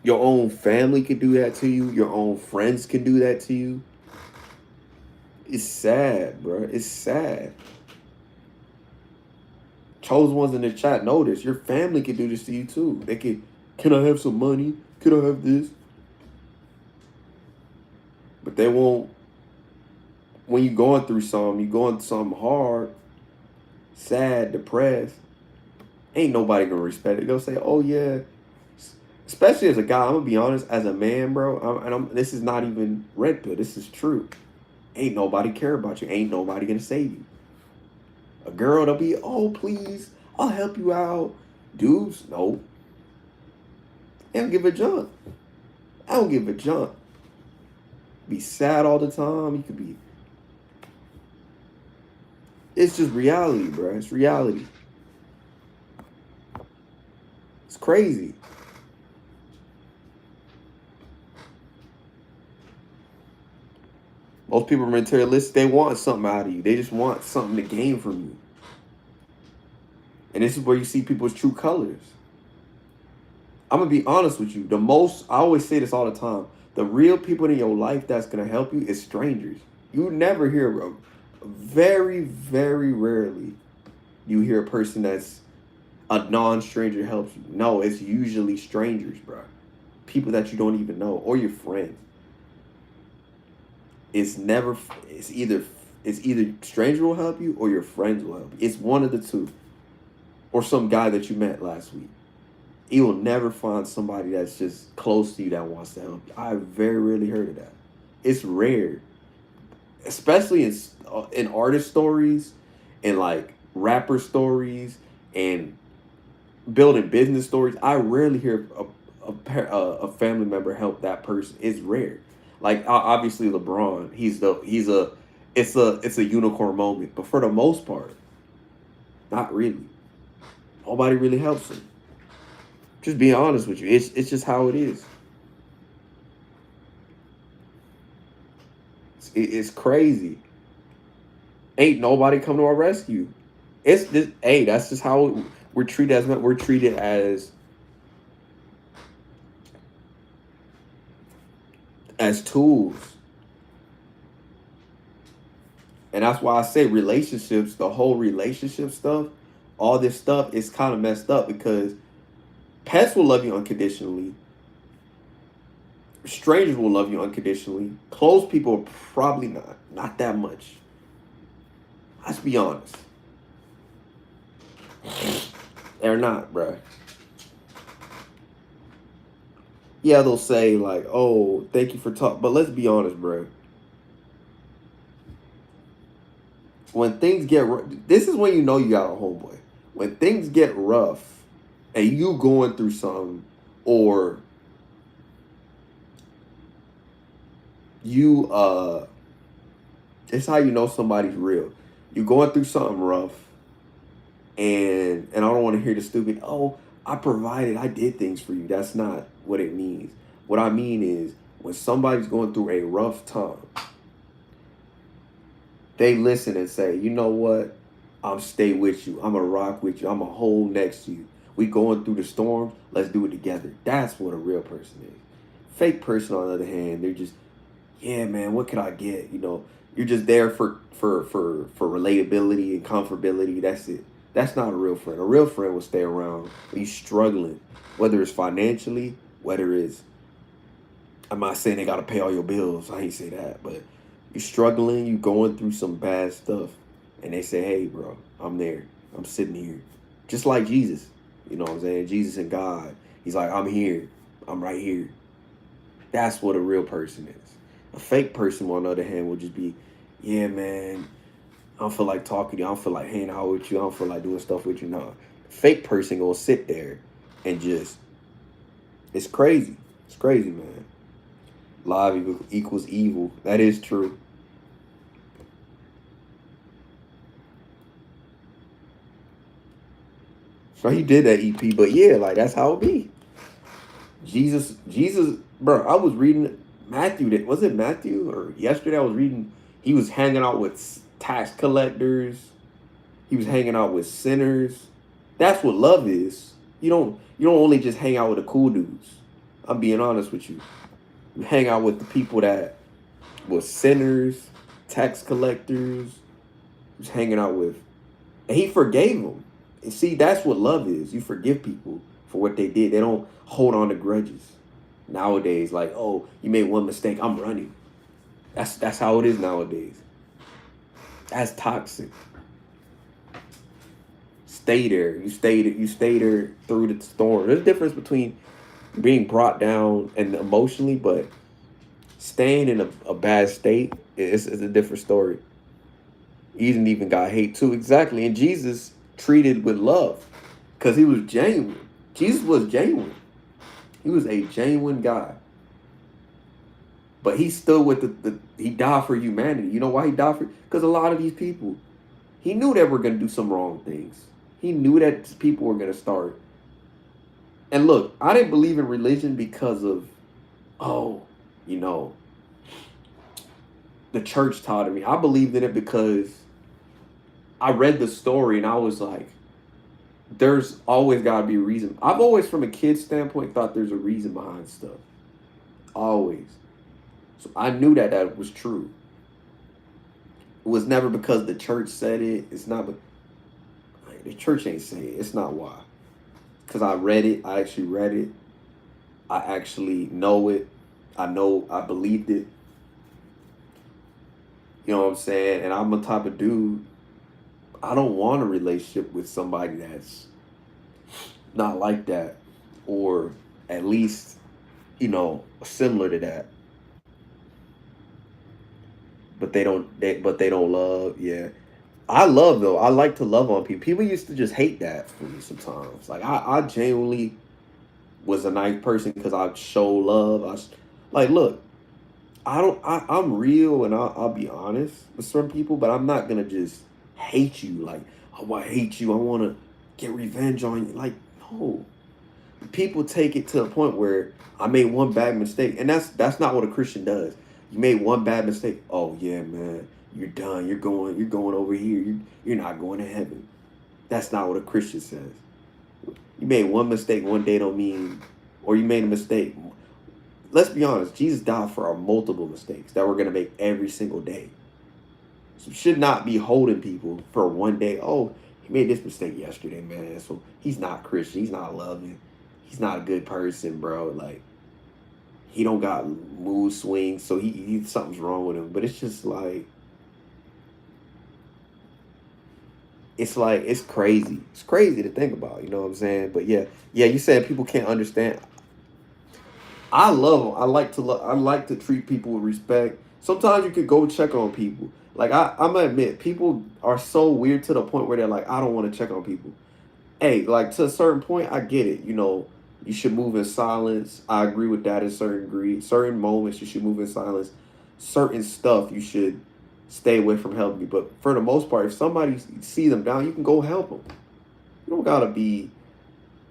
Your own family could do that to you. Your own friends can do that to you. It's sad, bro. It's sad. Chosen ones in the chat know this. Your family can do this to you too. They can I have some money? Can I have this? But they won't. When you're going through something hard, sad, depressed, ain't nobody gonna respect it. They'll say, oh yeah. Especially as a guy, I'm gonna be honest, as a man, bro, this is not even red pill. This is true. Ain't nobody care about you. Ain't nobody gonna save you. A girl, they'll be, oh, please, I'll help you out. Dudes, no. They don't give a junk. I don't give a junk. Be sad all the time. You could be. It's just reality, bro. It's reality. It's crazy. Most people are materialistic. They want something out of you. They just want something to gain from you. And this is where you see people's true colors. I'm going to be honest with you. I always say this all the time. The real people in your life that's going to help you is strangers. You never hear, very, very rarely, you hear a person that's a non-stranger helps you. No, it's usually strangers, bro. People that you don't even know, or your friends. It's either stranger will help you or your friends will help you. It's one of the two. Or some guy that you met last week. You will never find somebody that's just close to you that wants to help you. I very rarely heard of that. It's rare. Especially in artist stories and like rapper stories and building business stories. I rarely hear a family member help that person. It's rare. Like obviously LeBron, it's a unicorn moment, but for the most part, not really. Nobody really helps him. Just being honest with you, it's just how it is. It's crazy. Ain't nobody come to our rescue. It's this. Hey, that's just how we're treated as men. We're treated as tools. And that's why I say relationships, the whole relationship stuff, all this stuff is kind of messed up because pets will love you unconditionally. Strangers will love you unconditionally. Close people probably not. Not that much. Let's be honest. They're not, bruh. Yeah, they'll say like, oh, thank you for talking. But let's be honest, bruh. When things get rough, this is when you know you got a homeboy. When things get rough and you going through something or you it's how you know somebody's real. You're going through something rough and I don't want to hear the stupid, oh, I provided, I did things for you. That's not what it means. What I mean is when somebody's going through a rough time, they listen and say, you know what? I'm stay with you. I'm going to rock with you. I'm going to hold next to you. We going through the storm. Let's do it together. That's what a real person is. Fake person, on the other hand, they're just, yeah, man, what can I get? You know, you're just there for relatability and comfortability. That's it. That's not a real friend. A real friend will stay around when you're struggling, whether it's financially, whether it's, I'm not saying they got to pay all your bills. I ain't say that, but you're struggling, you going through some bad stuff, and they say, hey, bro, I'm there. I'm sitting here. Just like Jesus. You know what I'm saying? Jesus and God. He's like, I'm here. I'm right here. That's what a real person is. A fake person, on the other hand, will just be, yeah, man, I don't feel like talking to you. I don't feel like hanging out with you. I don't feel like doing stuff with you. No. Fake person gonna sit there and just, it's crazy. It's crazy, man. Love equals evil. That is true. So he did that EP, but yeah, like that's how it be. Jesus, bro. I was reading Matthew. That was it Matthew or yesterday? I was reading. He was hanging out with tax collectors. He was hanging out with sinners. That's what love is. You don't only just hang out with the cool dudes. I'm being honest with you. You hang out with the people that were sinners, tax collectors. He was hanging out with, and he forgave them. And see, that's what love is. You forgive people for what they did. They don't hold on to grudges. Nowadays, like, oh, you made one mistake, I'm running. That's how it is nowadays. That's toxic. Stay there. You stay there through the storm. There's a difference between being brought down and emotionally, but staying in a bad state is a different story. Eden even got hate too. Exactly. And Jesus treated with love because he was genuine. Jesus was genuine. He was a genuine guy. But he stood with he died for humanity. You know why he died for? Because a lot of these people, he knew they were going to do some wrong things. He knew that people were going to start. And look, I didn't believe in religion because of, oh, you know, the church taught me. I believed in it because I read the story and I was like, there's always got to be a reason. I've always, from a kid's standpoint, thought there's a reason behind stuff. Always. So I knew that that was true. It was never because the church said it. It's not, like, the church ain't saying it. It's not why. Because I read it. I actually read it. I actually know it. I know I believed it. You know what I'm saying? And I'm the type of dude, I don't want a relationship with somebody that's not like that, or at least, similar to that. But they don't love. Yeah. I love though. I like to love on people. People used to just hate that for me sometimes. Like I genuinely was a nice person because I show love. Like look, I don't. I'm real and I'll be honest with some people, but I'm not gonna just hate you. Like, oh, I hate you. I want to get revenge on you. Like, no. People take it to a point where I made one bad mistake, and that's not what a Christian does. You made one bad mistake. Oh yeah, man, you're done. You're going over here. You're not going to heaven. That's not what a Christian says. You made one mistake one day don't mean, or you made a mistake. Let's be honest. Jesus died for our multiple mistakes that we're gonna make every single day. So you should not be holding people for one day. Oh, he made this mistake yesterday, man. So he's not Christian. He's not loving. He's not a good person, bro. Like, he don't got mood swings, so he something's wrong with him. But it's just like it's crazy. It's crazy to think about. You know what I'm saying? But yeah, yeah. You said people can't understand. I love them. I like to treat people with respect. Sometimes you could go check on people. Like I'm gonna admit, people are so weird to the point where they're like, I don't want to check on people. Hey, like to a certain point, I get it. You should move in silence. I agree with that in certain degree. Certain moments you should move in silence. Certain stuff you should stay away from helping you. But for the most part, if somebody see them down, you can go help them. You don't gotta be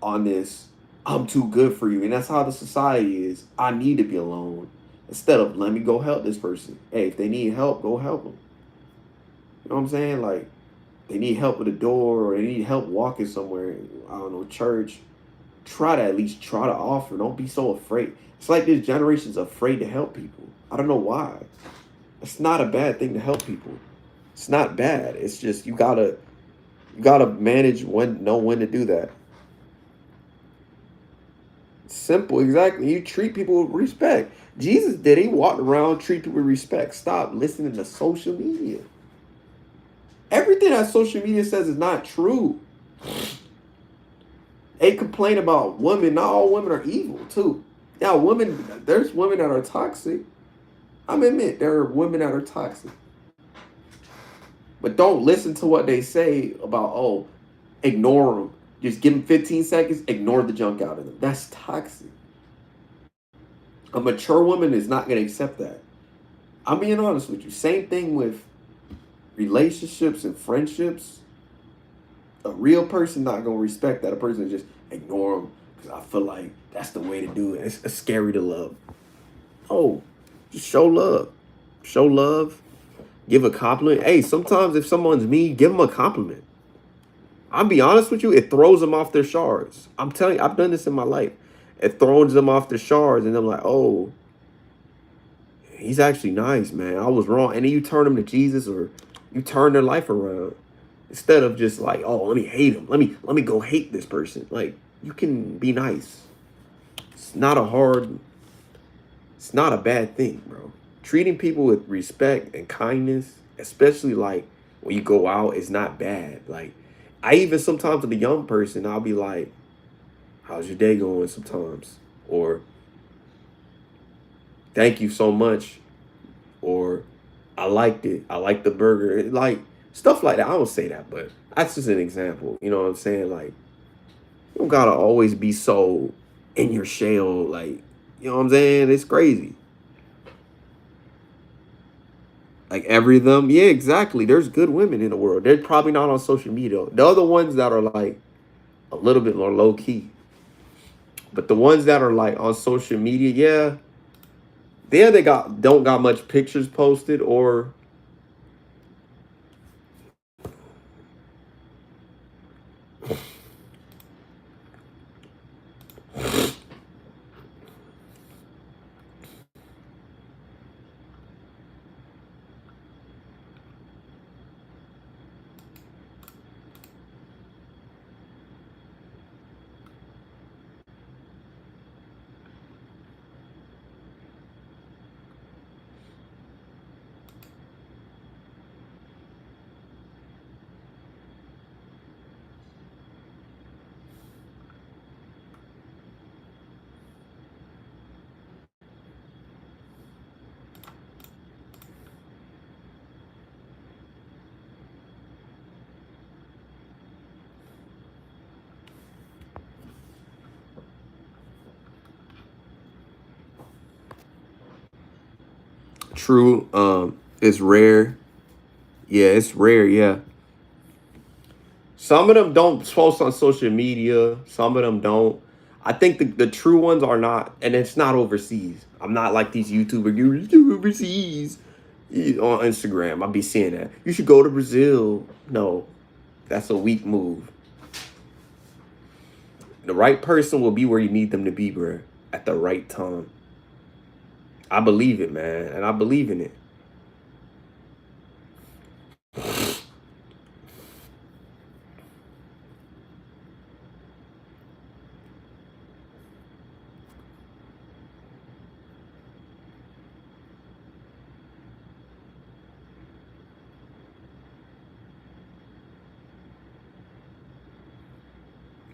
on this. I'm too good for you, and that's how the society is. I need to be alone instead of let me go help this person. Hey, if they need help, go help them. You know what I'm saying? Like they need help with a door or they need help walking somewhere. I don't know, church. Try to at least try to offer. Don't be so afraid. It's like this generation's afraid to help people. I don't know why. It's not a bad thing to help people. It's not bad. It's just you gotta manage know when to do that. Simple, exactly. You treat people with respect. Jesus did. He walked around, treat people with respect. Stop listening to social media. Everything that social media says is not true. They complain about women. Not all women are evil, too. Yeah, there's women that are toxic. I'm admit there are women that are toxic. But don't listen to what they say about, oh, ignore them. Just give them 15 seconds, ignore the junk out of them. That's toxic. A mature woman is not going to accept that. I'm being honest with you. Same thing with relationships and friendships. A real person not going to respect that. A person just ignore them because I feel like that's the way to do it. It's scary to love. Oh, just show love. Show love. Give a compliment. Hey, sometimes if someone's mean, give them a compliment. I'll be honest with you, it throws them off their shards. I'm telling you, I've done this in my life. It throws them off their shards, and I'm like, oh, he's actually nice, man. I was wrong. And then you turn them to Jesus, or you turn their life around instead of just like, oh, let me hate him. Let me go hate this person. Like, you can be nice. It's not a hard. It's not a bad thing, bro. Treating people with respect and kindness, especially like when you go out, is not bad. Like, I even sometimes with a young person, I'll be like, how's your day going sometimes? Or thank you so much. Or I liked it. I like the burger. Like stuff like that. I don't say that, but that's just an example. You know what I'm saying? Like, you don't gotta always be so in your shell. Like, you know what I'm saying? It's crazy. Like every of them, yeah, exactly. There's good women in the world. They're probably not on social media. The other ones that are like a little bit more low key. But the ones that are like on social media, yeah, they don't got much pictures posted or true. It's rare. Yeah, it's rare. Yeah, some of them don't post on social media. Some of them don't. I think the true ones are not, and it's not overseas. I'm not like these YouTubers. You overseas on Instagram. I'll be seeing that. You should go to Brazil. No, that's a weak move. The right person will be where you need them to be, bro, at the right time. I believe it, man, and I believe in it.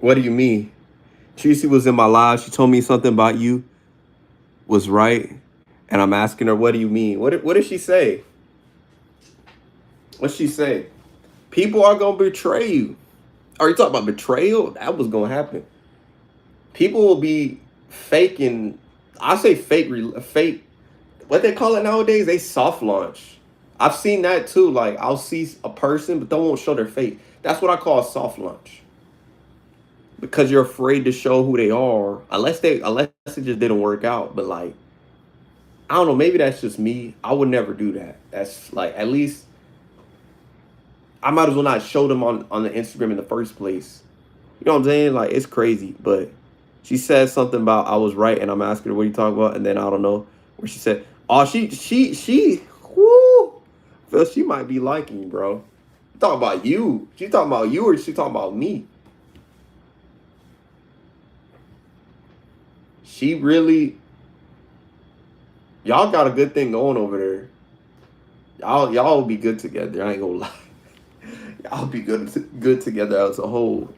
What do you mean? Tracy was in my live. She told me something about you was right, and I'm asking her, "What do you mean? What did she say? What she say? People are gonna betray you. Are you talking about betrayal? That was gonna happen. People will be faking. I say fake. What they call it nowadays? They soft launch. I've seen that too. Like I'll see a person, but they won't show their face. That's what I call a soft launch. Because you're afraid to show who they are, unless it just didn't work out. But like, I don't know. Maybe that's just me. I would never do that. That's like at least I might as well not show them on the Instagram in the first place. You know what I'm saying? Like it's crazy, but she said something about I was right, and I'm asking her what you talking about, and then I don't know where she said, "Oh, she, whoo, Phil, she might be liking you, bro. Talking about you? She talking about you, or she talking about me? She really, y'all got a good thing going over there. Y'all will be good together. I ain't gonna lie. Y'all be good together as a whole.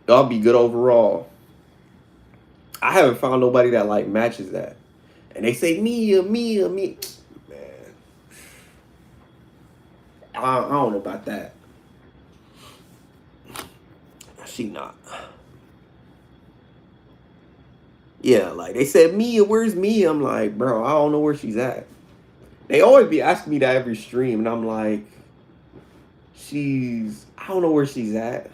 Y'all be good overall. I haven't found nobody that like matches that. And they say Mia, Mia, me. Man, I don't know about that. She not. Yeah, like they said, Mia, where's Mia? I'm like, bro, I don't know where she's at. They always be asking me that every stream, and I'm like, I don't know where she's at.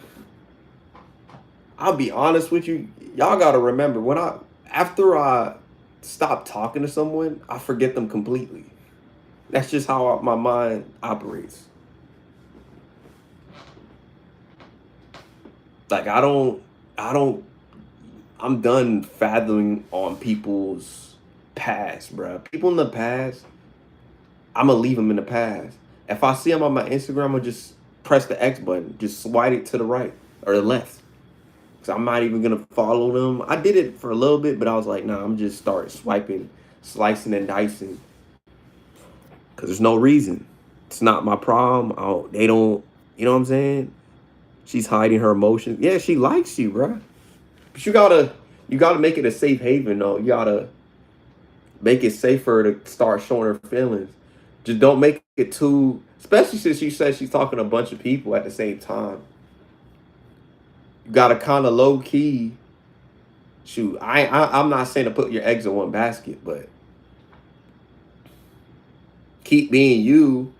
I'll be honest with you. Y'all gotta remember after I stop talking to someone, I forget them completely. That's just how my mind operates. Like I don't, I'm done fathoming on people's past, bro. People in the past, I'm gonna leave them in the past. If I see them on my Instagram, I'm gonna just press the X button, just swipe it to the right or the left. Cause I'm not even gonna follow them. I did it for a little bit, but I was like, nah, I'm just start swiping, slicing and dicing. Cause there's no reason. It's not my problem. They don't, you know what I'm saying? She's hiding her emotions. Yeah, she likes you, bro. But you gotta make it a safe haven, though. You gotta make it safer to start showing her feelings. Just don't make it too, especially since she says she's talking to a bunch of people at the same time. You gotta kind of low key. Shoot, I'm not saying to put your eggs in one basket, but keep being you,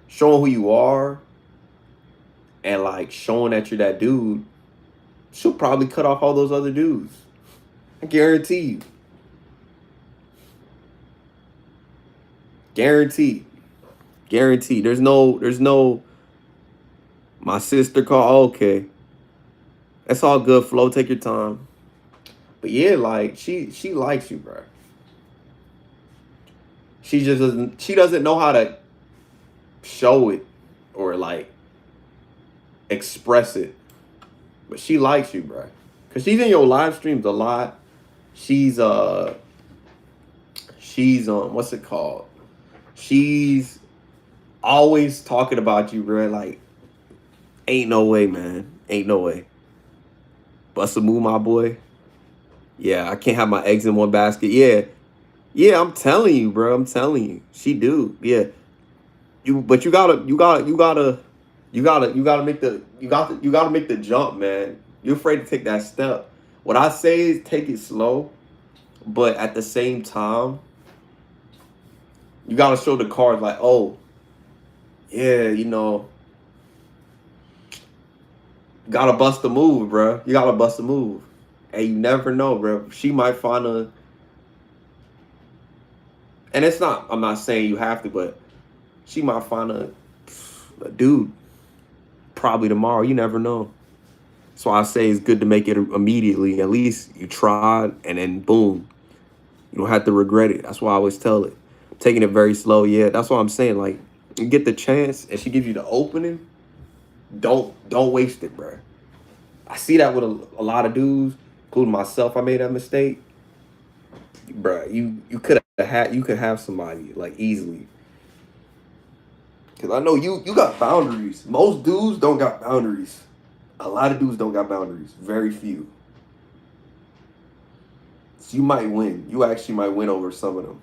showing who you are, and like showing that you're that dude. She'll probably cut off all those other dudes. I guarantee you. Guarantee. Guarantee. There's no my sister call. Okay. That's all good, Flo. Take your time. But yeah, like she likes you, bro. She doesn't know how to show it or like express it. But she likes you, bro. Cause she's in your live streams a lot. She's she's what's it called? She's always talking about you, bro. Like, ain't no way, man. Ain't no way. Bust a move, my boy. Yeah, I can't have my eggs in one basket. Yeah. Yeah, I'm telling you, bro. I'm telling you. She do. Yeah. But you gotta make you gotta make the jump, man. You're afraid to take that step. What I say is take it slow, but at the same time, you gotta show the cards like, oh, yeah, gotta bust a move, bro. You gotta bust a move. And you never know, bro. She might find and it's not, I'm not saying you have to, but she might find a dude probably tomorrow. You never know. That's why I say it's good to make it immediately. At least you tried, and then boom, you don't have to regret it. That's why I always tell it. Taking it very slow, yeah. That's what I'm saying. Like, you get the chance, and she gives you the opening. Don't waste it, bro. I see that with a lot of dudes, including myself. I made that mistake, bro. You could have somebody like easily. Cause I know you got boundaries. Most dudes don't got boundaries. A lot of dudes don't got boundaries. Very few. So you might win. You actually might win over some of them.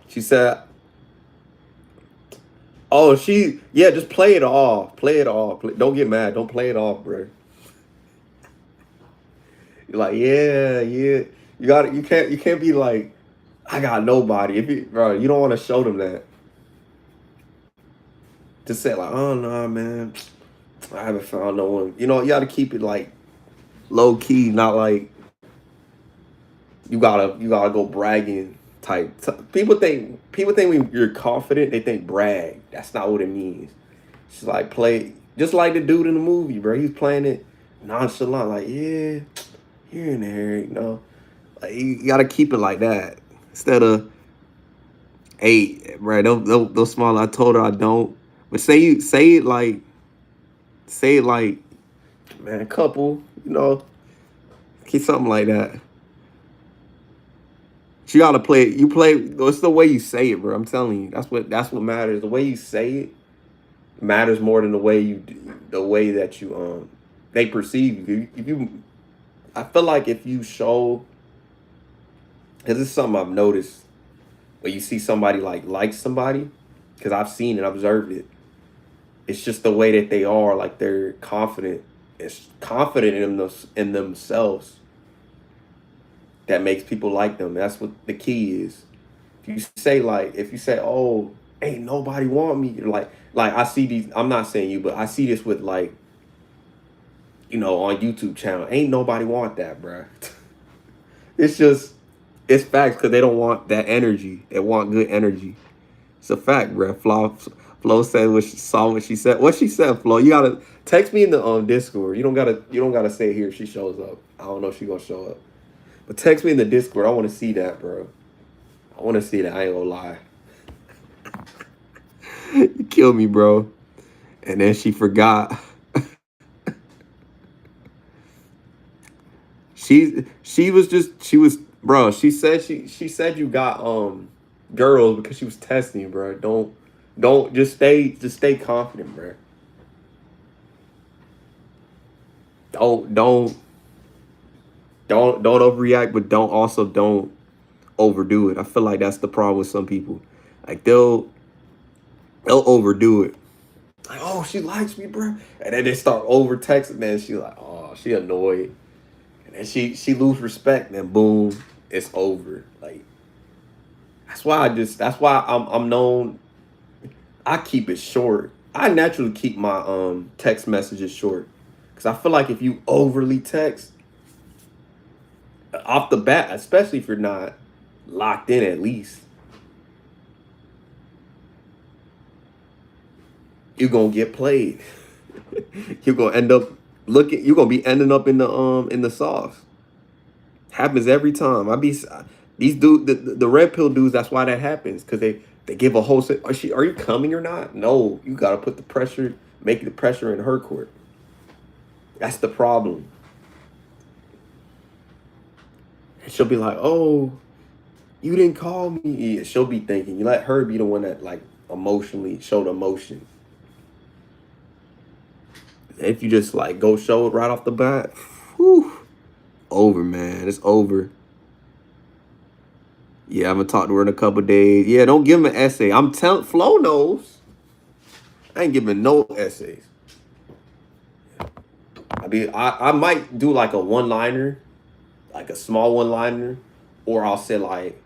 She said, "Oh, yeah, just play it off. Play it off. Don't get mad. Don't play it off, bro. You're like, yeah, yeah. You can't be like, I got nobody. If you, bro, you don't want to show them that. Just say like, oh no, man, I haven't found no one. You got to keep it like low key, not like you gotta go bragging type. People think when you're confident, they think brag. That's not what it means. It's like play just like the dude in the movie, bro. He's playing it nonchalant, like yeah, here and there, Like you gotta keep it like that instead of hey, bro. Those small. I told her I don't, but say it like man, couple, keep something like that. you gotta play it. You play. It's the way you say it, bro. I'm telling you. That's what matters. The way you say it matters more than the way that you they perceive you. I feel like if you show, because this is something I've noticed when you see somebody like somebody, because I've seen and observed it. It's just the way that they are. Like they're confident. It's confident in themselves that makes people like them. That's what the key is. If you say, "Oh, ain't nobody want me," like I see these. I'm not saying you, but I see this with like, on YouTube channel. Ain't nobody want that, bruh. It's just it's facts because they don't want that energy. They want good energy. It's a fact, bruh. Flo said what she said. What she said, Flo. You gotta text me in the Discord. You don't gotta say it here if she shows up. I don't know if she gonna show up. But text me in the Discord. I wanna see that, bro. I wanna see that. I ain't gonna lie. You killed me, bro. And then she forgot. Bro, she said you got girls because she was testing you, bro. Don't just stay confident, bro. Don't don't overreact, but don't overdo it. I feel like that's the problem with some people. Like they'll overdo it. Like, oh, she likes me, bro. And then they start over texting, man. She like, oh, she annoyed. And then she lose respect, then boom, it's over. Like that's why I'm known. I keep it short. I naturally keep my text messages short. Cause I feel like if you overly text off the bat, especially if you're not locked in at least, you're gonna get played. You're gonna end up you're gonna be ending up in the sauce. Happens every time. These the red pill dudes, that's why that happens. Cause they give a whole set. Are you coming or not? No, you gotta put the pressure, make the pressure in her court. That's the problem. And she'll be like, oh, you didn't call me. Yeah, she'll be thinking. You let her be the one that like emotionally showed emotion. If you just like go show it right off the bat, whew, over, man. It's over. Yeah, I'm gonna talk to her in a couple days. Yeah, don't give him an essay. I'm telling Flo knows. I ain't giving no essays. I might do like a one liner, like a small one liner, or I'll say like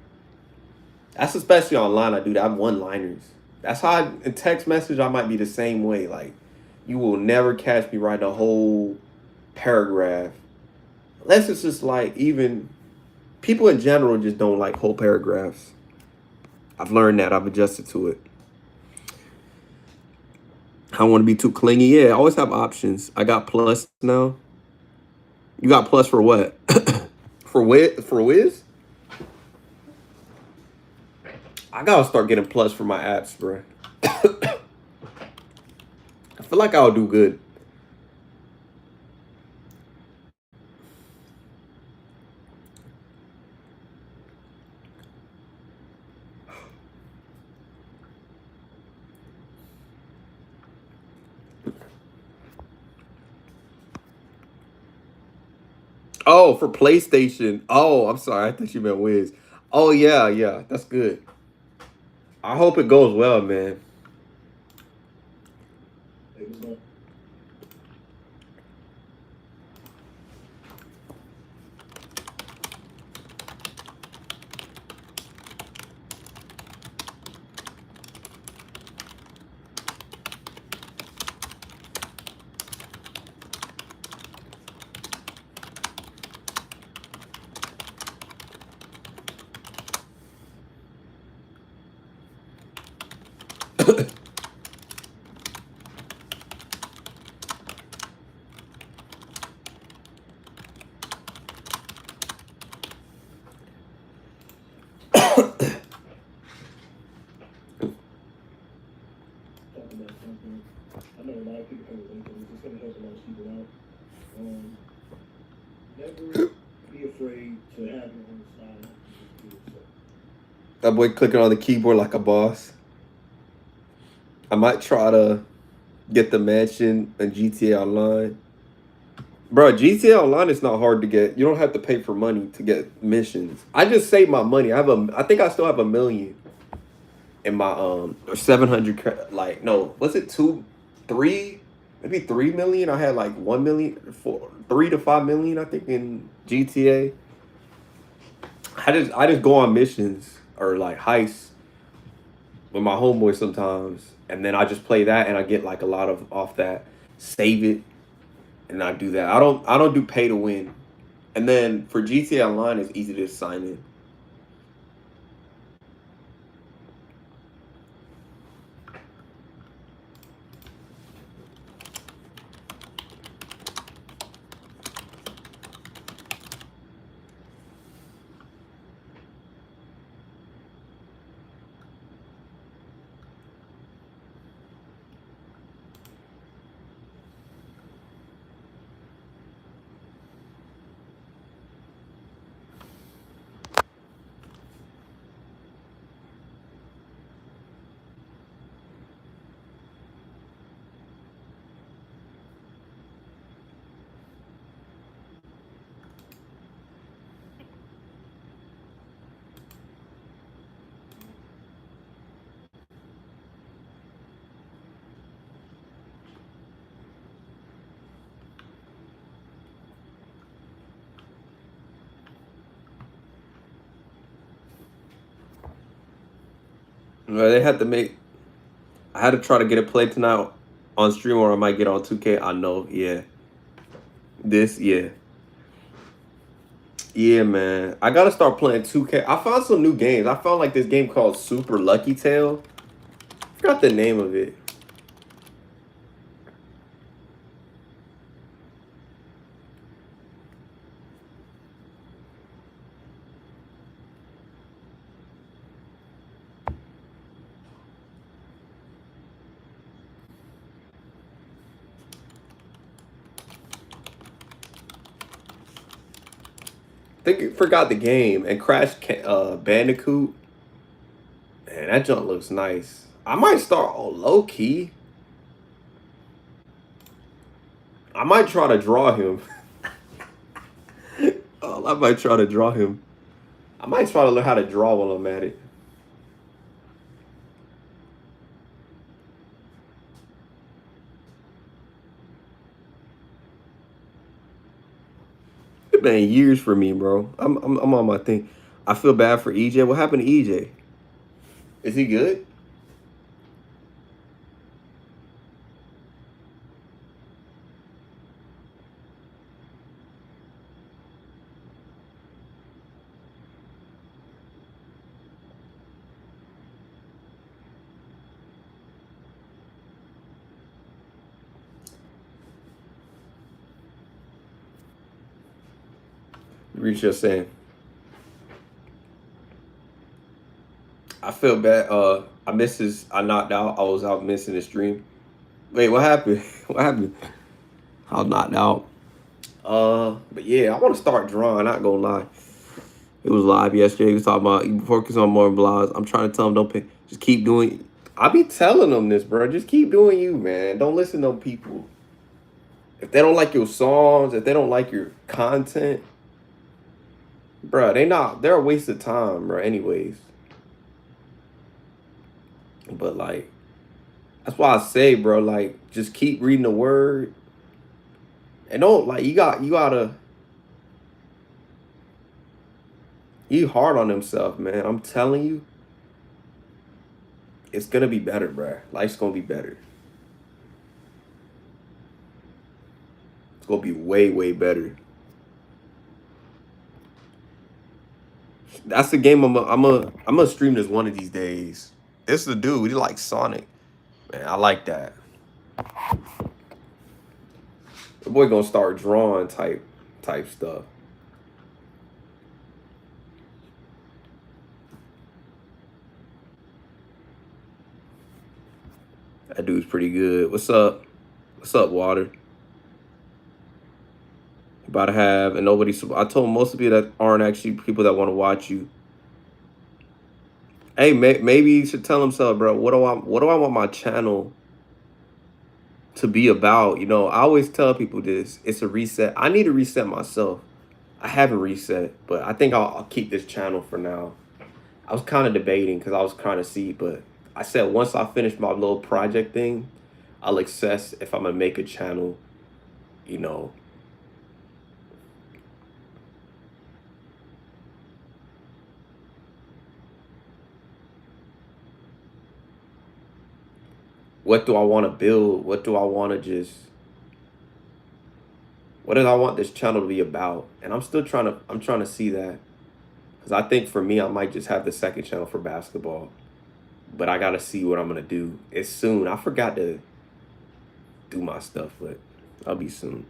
that's especially online. I do that. I'm one liners. That's how in text message I might be the same way. Like you will never catch me write a whole paragraph unless it's just like even people in general just don't like whole paragraphs. I've learned that. I've adjusted to it. I don't want to be too clingy. Yeah, I always have options. I got plus now. You got plus for what? For Wiz? I gotta start getting plus for my apps, bro. I feel like I'll do good. Oh, for PlayStation. Oh, I'm sorry. I thought you meant Wiz. Oh yeah, yeah. That's good. I hope it goes well, man. That boy clicking on the keyboard like a boss. I might try to get the mansion in GTA Online. Bro, GTA Online is not hard to get. You don't have to pay for money to get missions. I just saved my money. I think I still have 1 million in my or 700 like no, was it 3 maybe 3 million? I had like 1 million for 3 to 5 million I think in GTA. I just go on missions or like heists with my homeboy sometimes, and then I just play that and I get like a lot of off that. Save it and I do that. I don't do pay to win. And then for GTA Online, it's easy to sign in. Well, they had to make. I had to try to get a play tonight on stream, or I might get on 2K. I know, yeah. Yeah, yeah, man. I gotta start playing 2K. I found some new games. I found like this game called Super Lucky Tail. Forgot the name of it. I think I forgot the game and Bandicoot. Man, that junk looks nice. I might start on low key. I might try to draw him. Oh, I might try to draw him. I might try to learn how to draw while I'm at it. It's been years for me, bro. I'm on my thing. I feel bad for EJ. What happened to EJ? Is he good? Reach just saying. I feel bad. I missed his. I knocked out. I was out missing the stream. Wait, what happened? What happened? I was knocked out. But yeah, I want to start drawing. Not gonna lie. It was live yesterday. He was talking about you focus on more blogs. I'm trying to tell him don't pay. Just keep doing. I be telling them this, bro. Just keep doing you, man. Don't listen to people. If they don't like your songs, if they don't like your content, bro, they're a waste of time, bro. Anyways, but like that's why I say, bro, like just keep reading the word and don't like you hard on himself, man. I'm telling you, it's gonna be better, bro. Life's gonna be better. It's gonna be way, way better. That's the game I'm gonna stream this one of these days. It's the dude. He like Sonic. Man, I like that. The boy gonna start drawing type stuff. That dude's pretty good. What's up? What's up, Water? About to have and nobody. I told most of you that aren't actually people that want to watch you. Hey, maybe you should tell himself, bro. What do I want my channel to be about? I always tell people this. It's a reset. I need to reset myself. I haven't reset, but I think I'll keep this channel for now. I was kind of debating because I was trying to see, but I said once I finish my little project thing, I'll assess if I'm gonna make a channel. You know, what do I want to build? What do I want to just? What do I want this channel to be about? And I'm trying to see that because I think for me, I might just have the second channel for basketball, but I gotta see what I'm gonna do. It's soon. I forgot to do my stuff, but I'll be soon.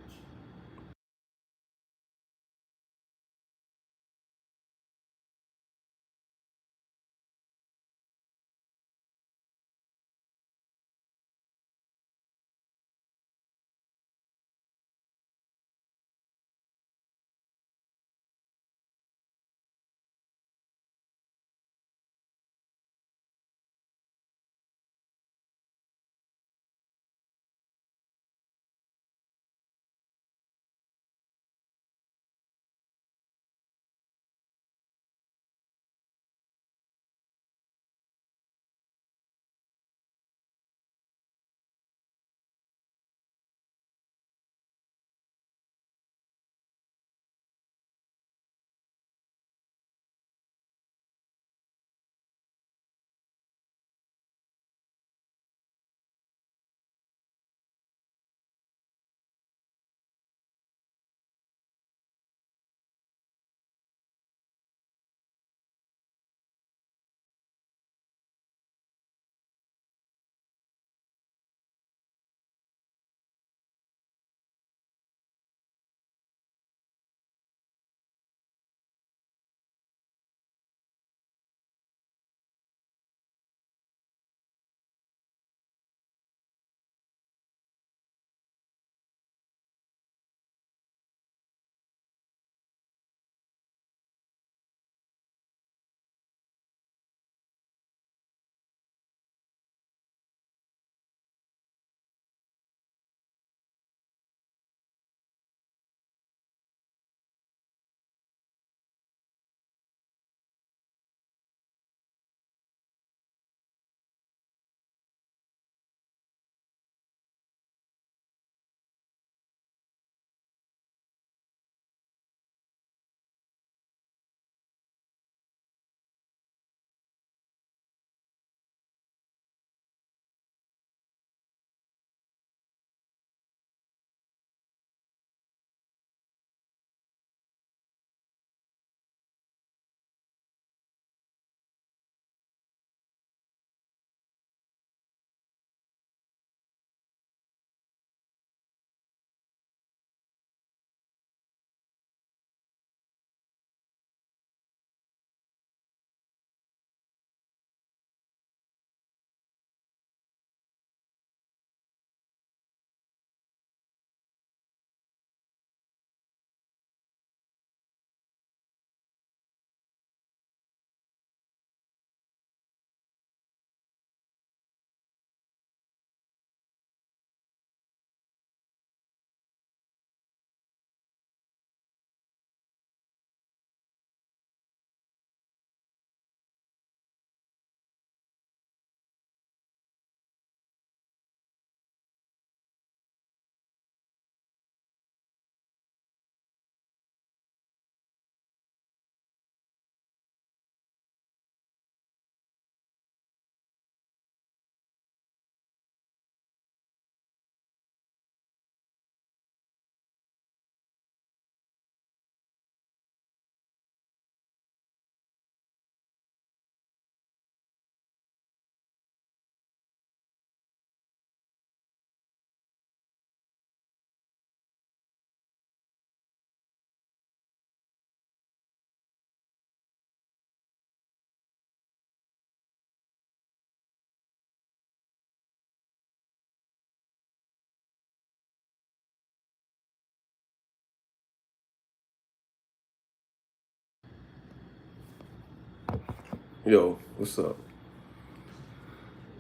Yo, what's up?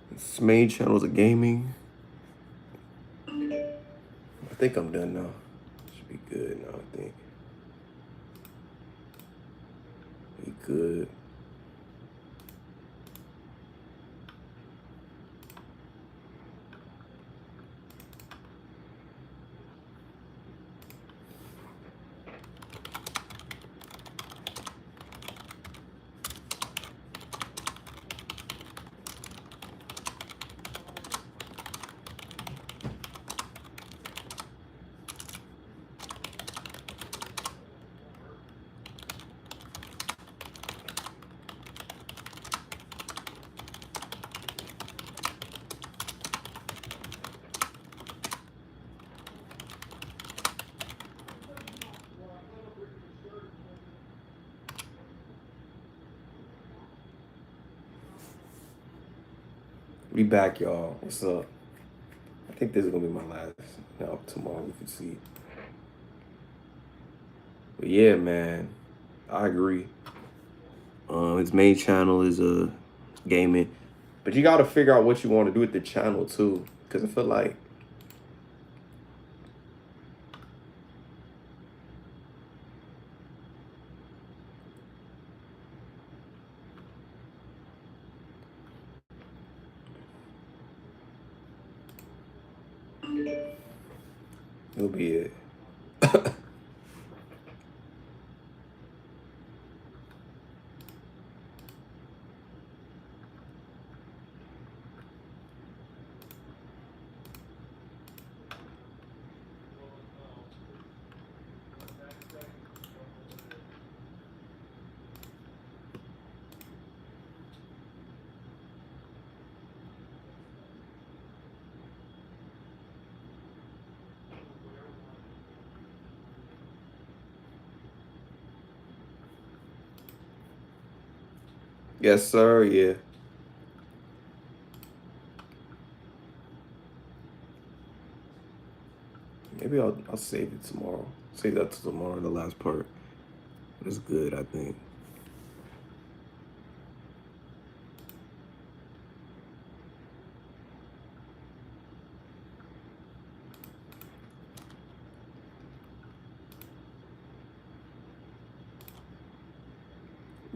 This main channel's a gaming. I think I'm done now. Should be good now, I think. Be good. We back, y'all. What's up? I think this is gonna be my last. Now tomorrow we can see. But yeah, man, I agree. His main channel is gaming, but you got to figure out what you want to do with the channel too, because I feel like it'll be it. Yes, sir. Yeah. Maybe I'll save it tomorrow. Save that to tomorrow, the last part. It's good, I think.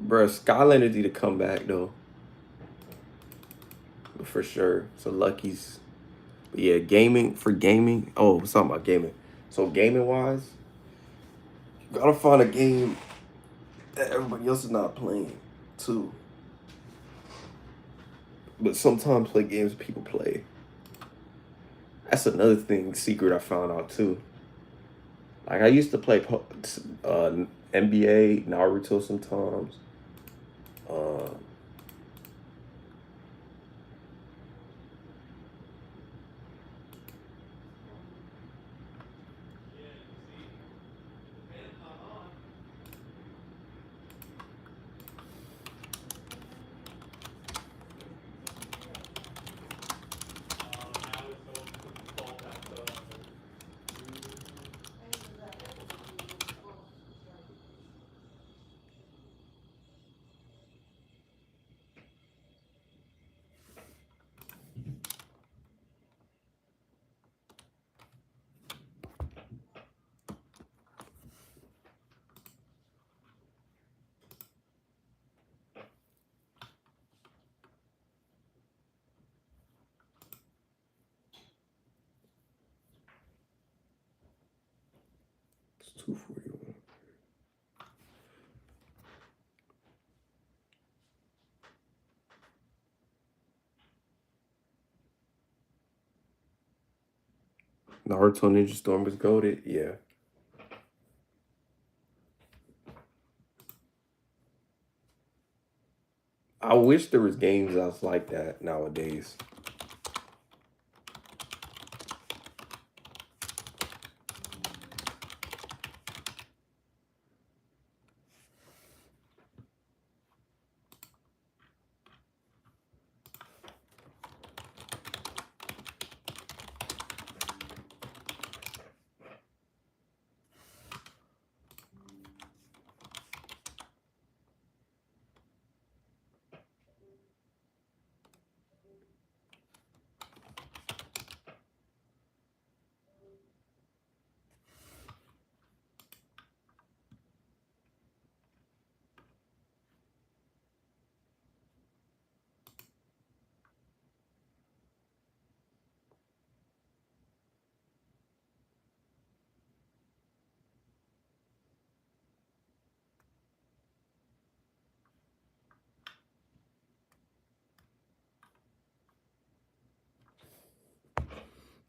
Bruh, Skylanders need to come back though. For sure. So Lucky's. But yeah, gaming for gaming. Oh, we're talking about gaming. So gaming wise, you gotta find a game that everybody else is not playing too. But sometimes play games people play. That's another thing secret I found out too. Like I used to play NBA, Naruto sometimes. Uh, it's 241. Naruto Ninja Storm is goaded. Yeah. I wish there was games that's like that nowadays.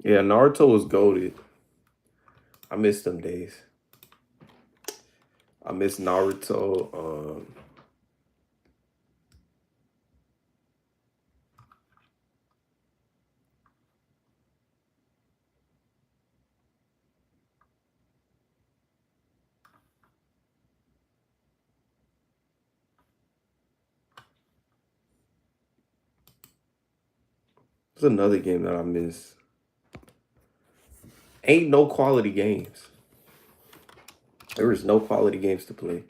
Yeah, Naruto was goated. I miss them days. I miss Naruto. There's another game that I miss. Ain't no quality games. There is no quality games to play.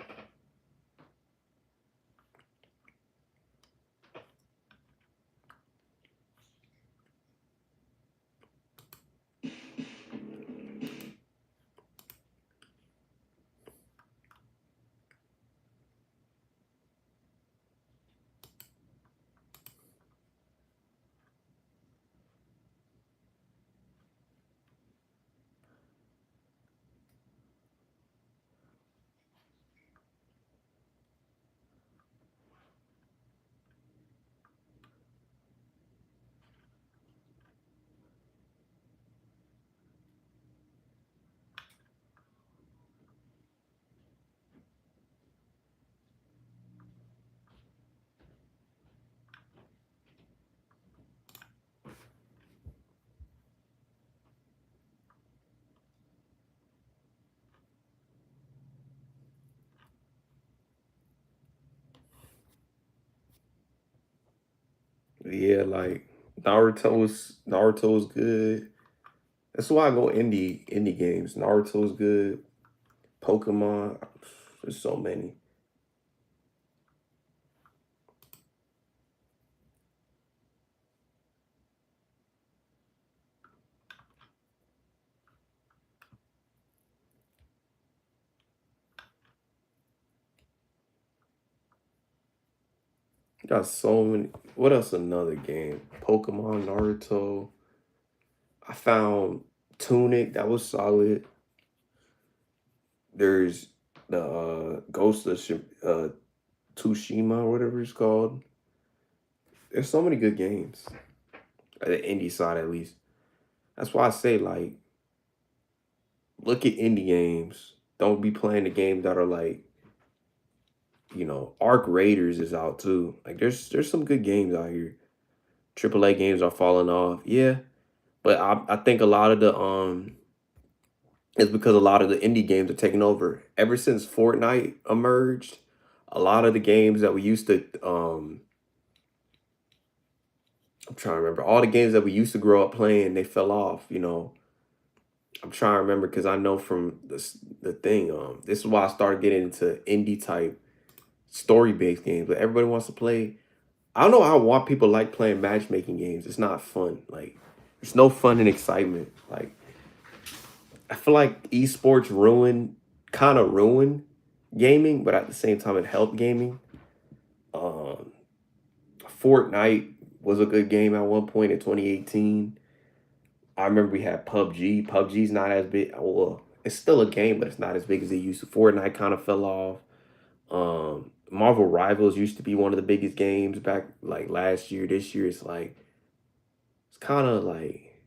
Yeah, like Naruto was good. That's why I go indie games. Naruto's good. Pokemon. There's so many. Got so many. What else? Another game. Pokemon, Naruto. I found Tunic. That was solid. There's the Ghost of Tsushima, or whatever it's called. There's so many good games. At the indie side, at least. That's why I say, like, look at indie games. Don't be playing the games that are like, Arc Raiders is out too. Like, there's some good games out here. AAA games are falling off. Yeah, but I think a lot of the it's because a lot of the indie games are taking over. Ever since Fortnite emerged, a lot of the games that we used to I'm trying to remember all the games that we used to grow up playing, they fell off. I'm trying to remember because I know from the thing. This is why I started getting into indie type story based games. But everybody wants to play. I don't know how why people like playing matchmaking games. It's not fun. Like, there's no fun and excitement. Like, I feel like esports kind of ruin gaming, but at the same time, it helped gaming. Um, Fortnite was a good game at one point in 2018. I remember we had PUBG. PUBG's not as big. Well, it's still a game, but it's not as big as it used to. Fortnite kind of fell off. Marvel Rivals used to be one of the biggest games back like last year. This year, it's kind of like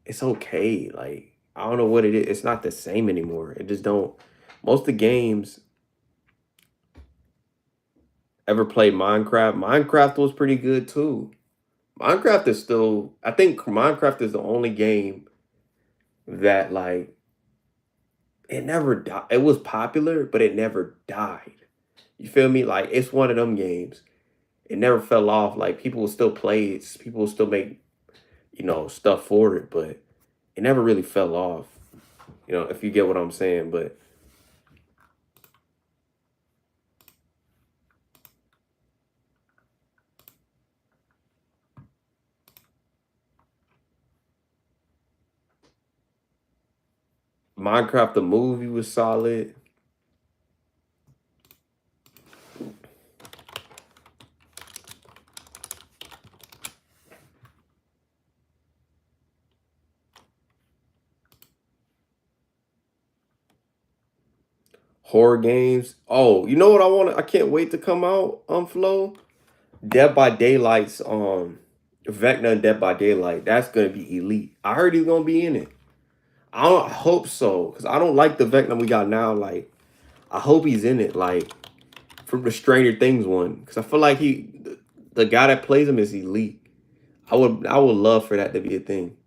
it's okay. Like, I don't know what it is. It's not the same anymore. It just don't. Most of the games ever played Minecraft. Minecraft was pretty good too. Minecraft is still. I think Minecraft is the only game that like it never died. It was popular, but it never died. You feel me? Like, it's one of them games. It never fell off. Like, people will still play it. People will still make stuff for it, but it never really fell off. If you get what I'm saying. But Minecraft the movie was solid. Horror games. Oh, you know what I want? I can't wait to come out. Flow. Dead by Daylight's Vecna and Dead by Daylight. That's gonna be elite. I heard he's gonna be in it. I hope so, because I don't like the Vecna we got now. Like, I hope he's in it. Like, from the Stranger Things one, because I feel like the guy that plays him is elite. I would love for that to be a thing.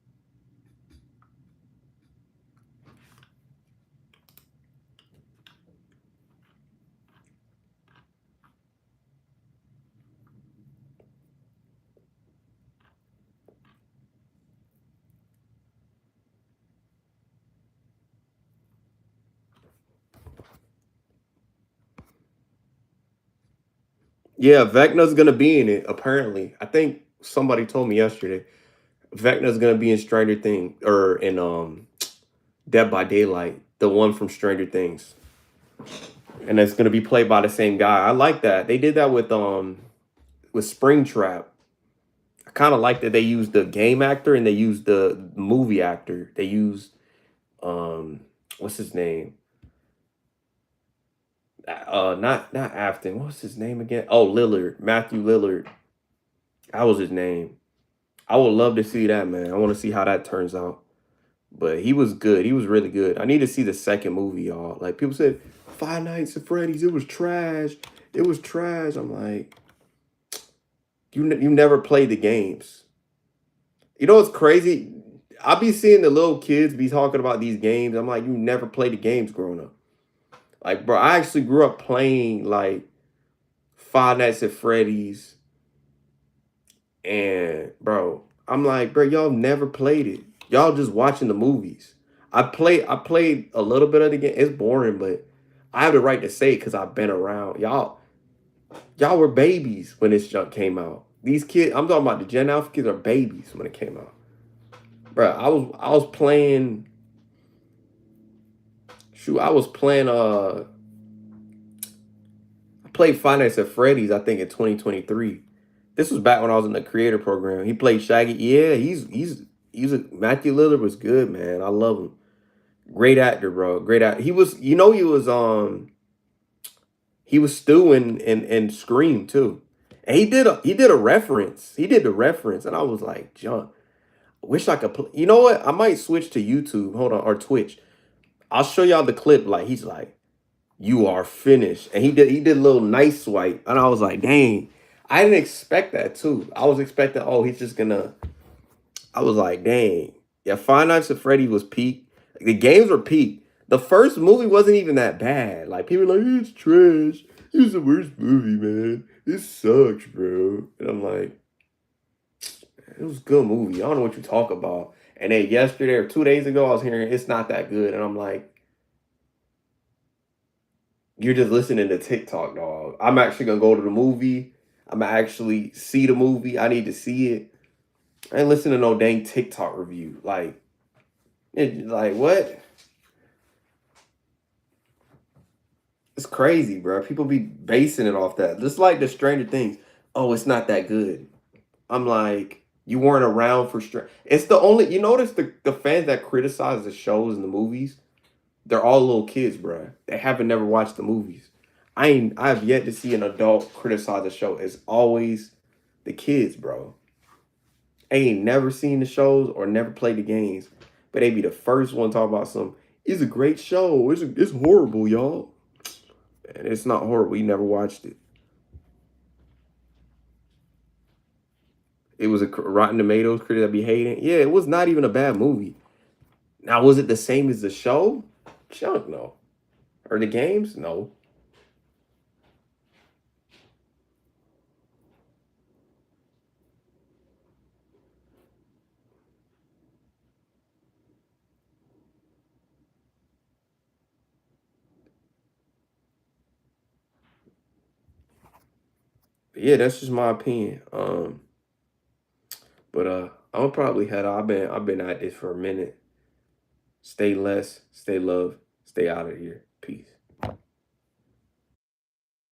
Yeah, Vecna's gonna be in it. Apparently, I think somebody told me yesterday. Vecna's gonna be in Stranger Things or in Dead by Daylight, the one from Stranger Things, and it's gonna be played by the same guy. I like that. They did that with Springtrap. I kind of like that they used the game actor and they used the movie actor. They used um what's his name? Not Afton. What's his name again? Oh, Lillard, Matthew Lillard. That was his name. I would love to see that, man. I want to see how that turns out. But he was good. He was really good. I need to see the second movie, y'all. Like people said, Five Nights at Freddy's. It was trash. It was trash. I'm like, you never played the games. You know what's crazy? I be seeing the little kids be talking about these games. I'm like, you never played the games growing up. Like, bro, I actually grew up playing like Five Nights at Freddy's, and bro, I'm like, bro, y'all never played it. Y'all just watching the movies. I played a little bit of the game. It's boring, but I have the right to say it because I've been around. Y'all were babies when this junk came out. These kids, I'm talking about the Gen Alpha kids are babies when it came out. Bro, I was playing. Shoot, I was playing. I played Five Nights at Freddy's. I think in 2023. This was back when I was in the creator program. He played Shaggy. Yeah, Matthew Lillard was good, man. I love him. Great actor, bro. Great actor. He was Stu in Scream too. And he did a reference. He did the reference, and I was like, John, I wish I could play. You know what? I might switch to YouTube. Hold on, or Twitch. I'll show y'all the clip. Like he's like, "You are finished," and he did a little nice swipe, and I was like, "Dang." I didn't expect that too. I was expecting, oh, he's just gonna. I was like, dang. Yeah, Five Nights at Freddy was peak. The games were peak. The first movie wasn't even that bad. Like people were like, it's trash. It's the worst movie, man. It sucks, bro. And I'm like, it was a good movie. I don't know what you talk about. And then yesterday or 2 days ago, I was hearing it's not that good. And I'm like, you're just listening to TikTok, dog. I'm actually gonna go to the movie. I'm gonna actually see the movie. I need to see it. I ain't listen to no dang TikTok review. Like what? It's crazy, bro. People be basing it off that. Just like the Stranger Things. Oh, it's not that good. I'm like, you weren't around for Stranger. It's the only. You notice the fans that criticize the shows and the movies, they're all little kids, bro. They haven't never watched the movies. I have yet to see an adult criticize the show. It's always the kids, bro. I ain't never seen the shows or never played the games, but they be the first one talk about some. It's a great show. It's horrible, y'all. And it's not horrible. You never watched it. It was a Rotten Tomatoes critic that be hating. Yeah, it was not even a bad movie. Now, was it the same as the show? Chunk, no. Or the games? No. But yeah, that's just my opinion. But I'm gonna probably head out. I've been at this for a minute. Stay less, stay love, stay out of here. Peace.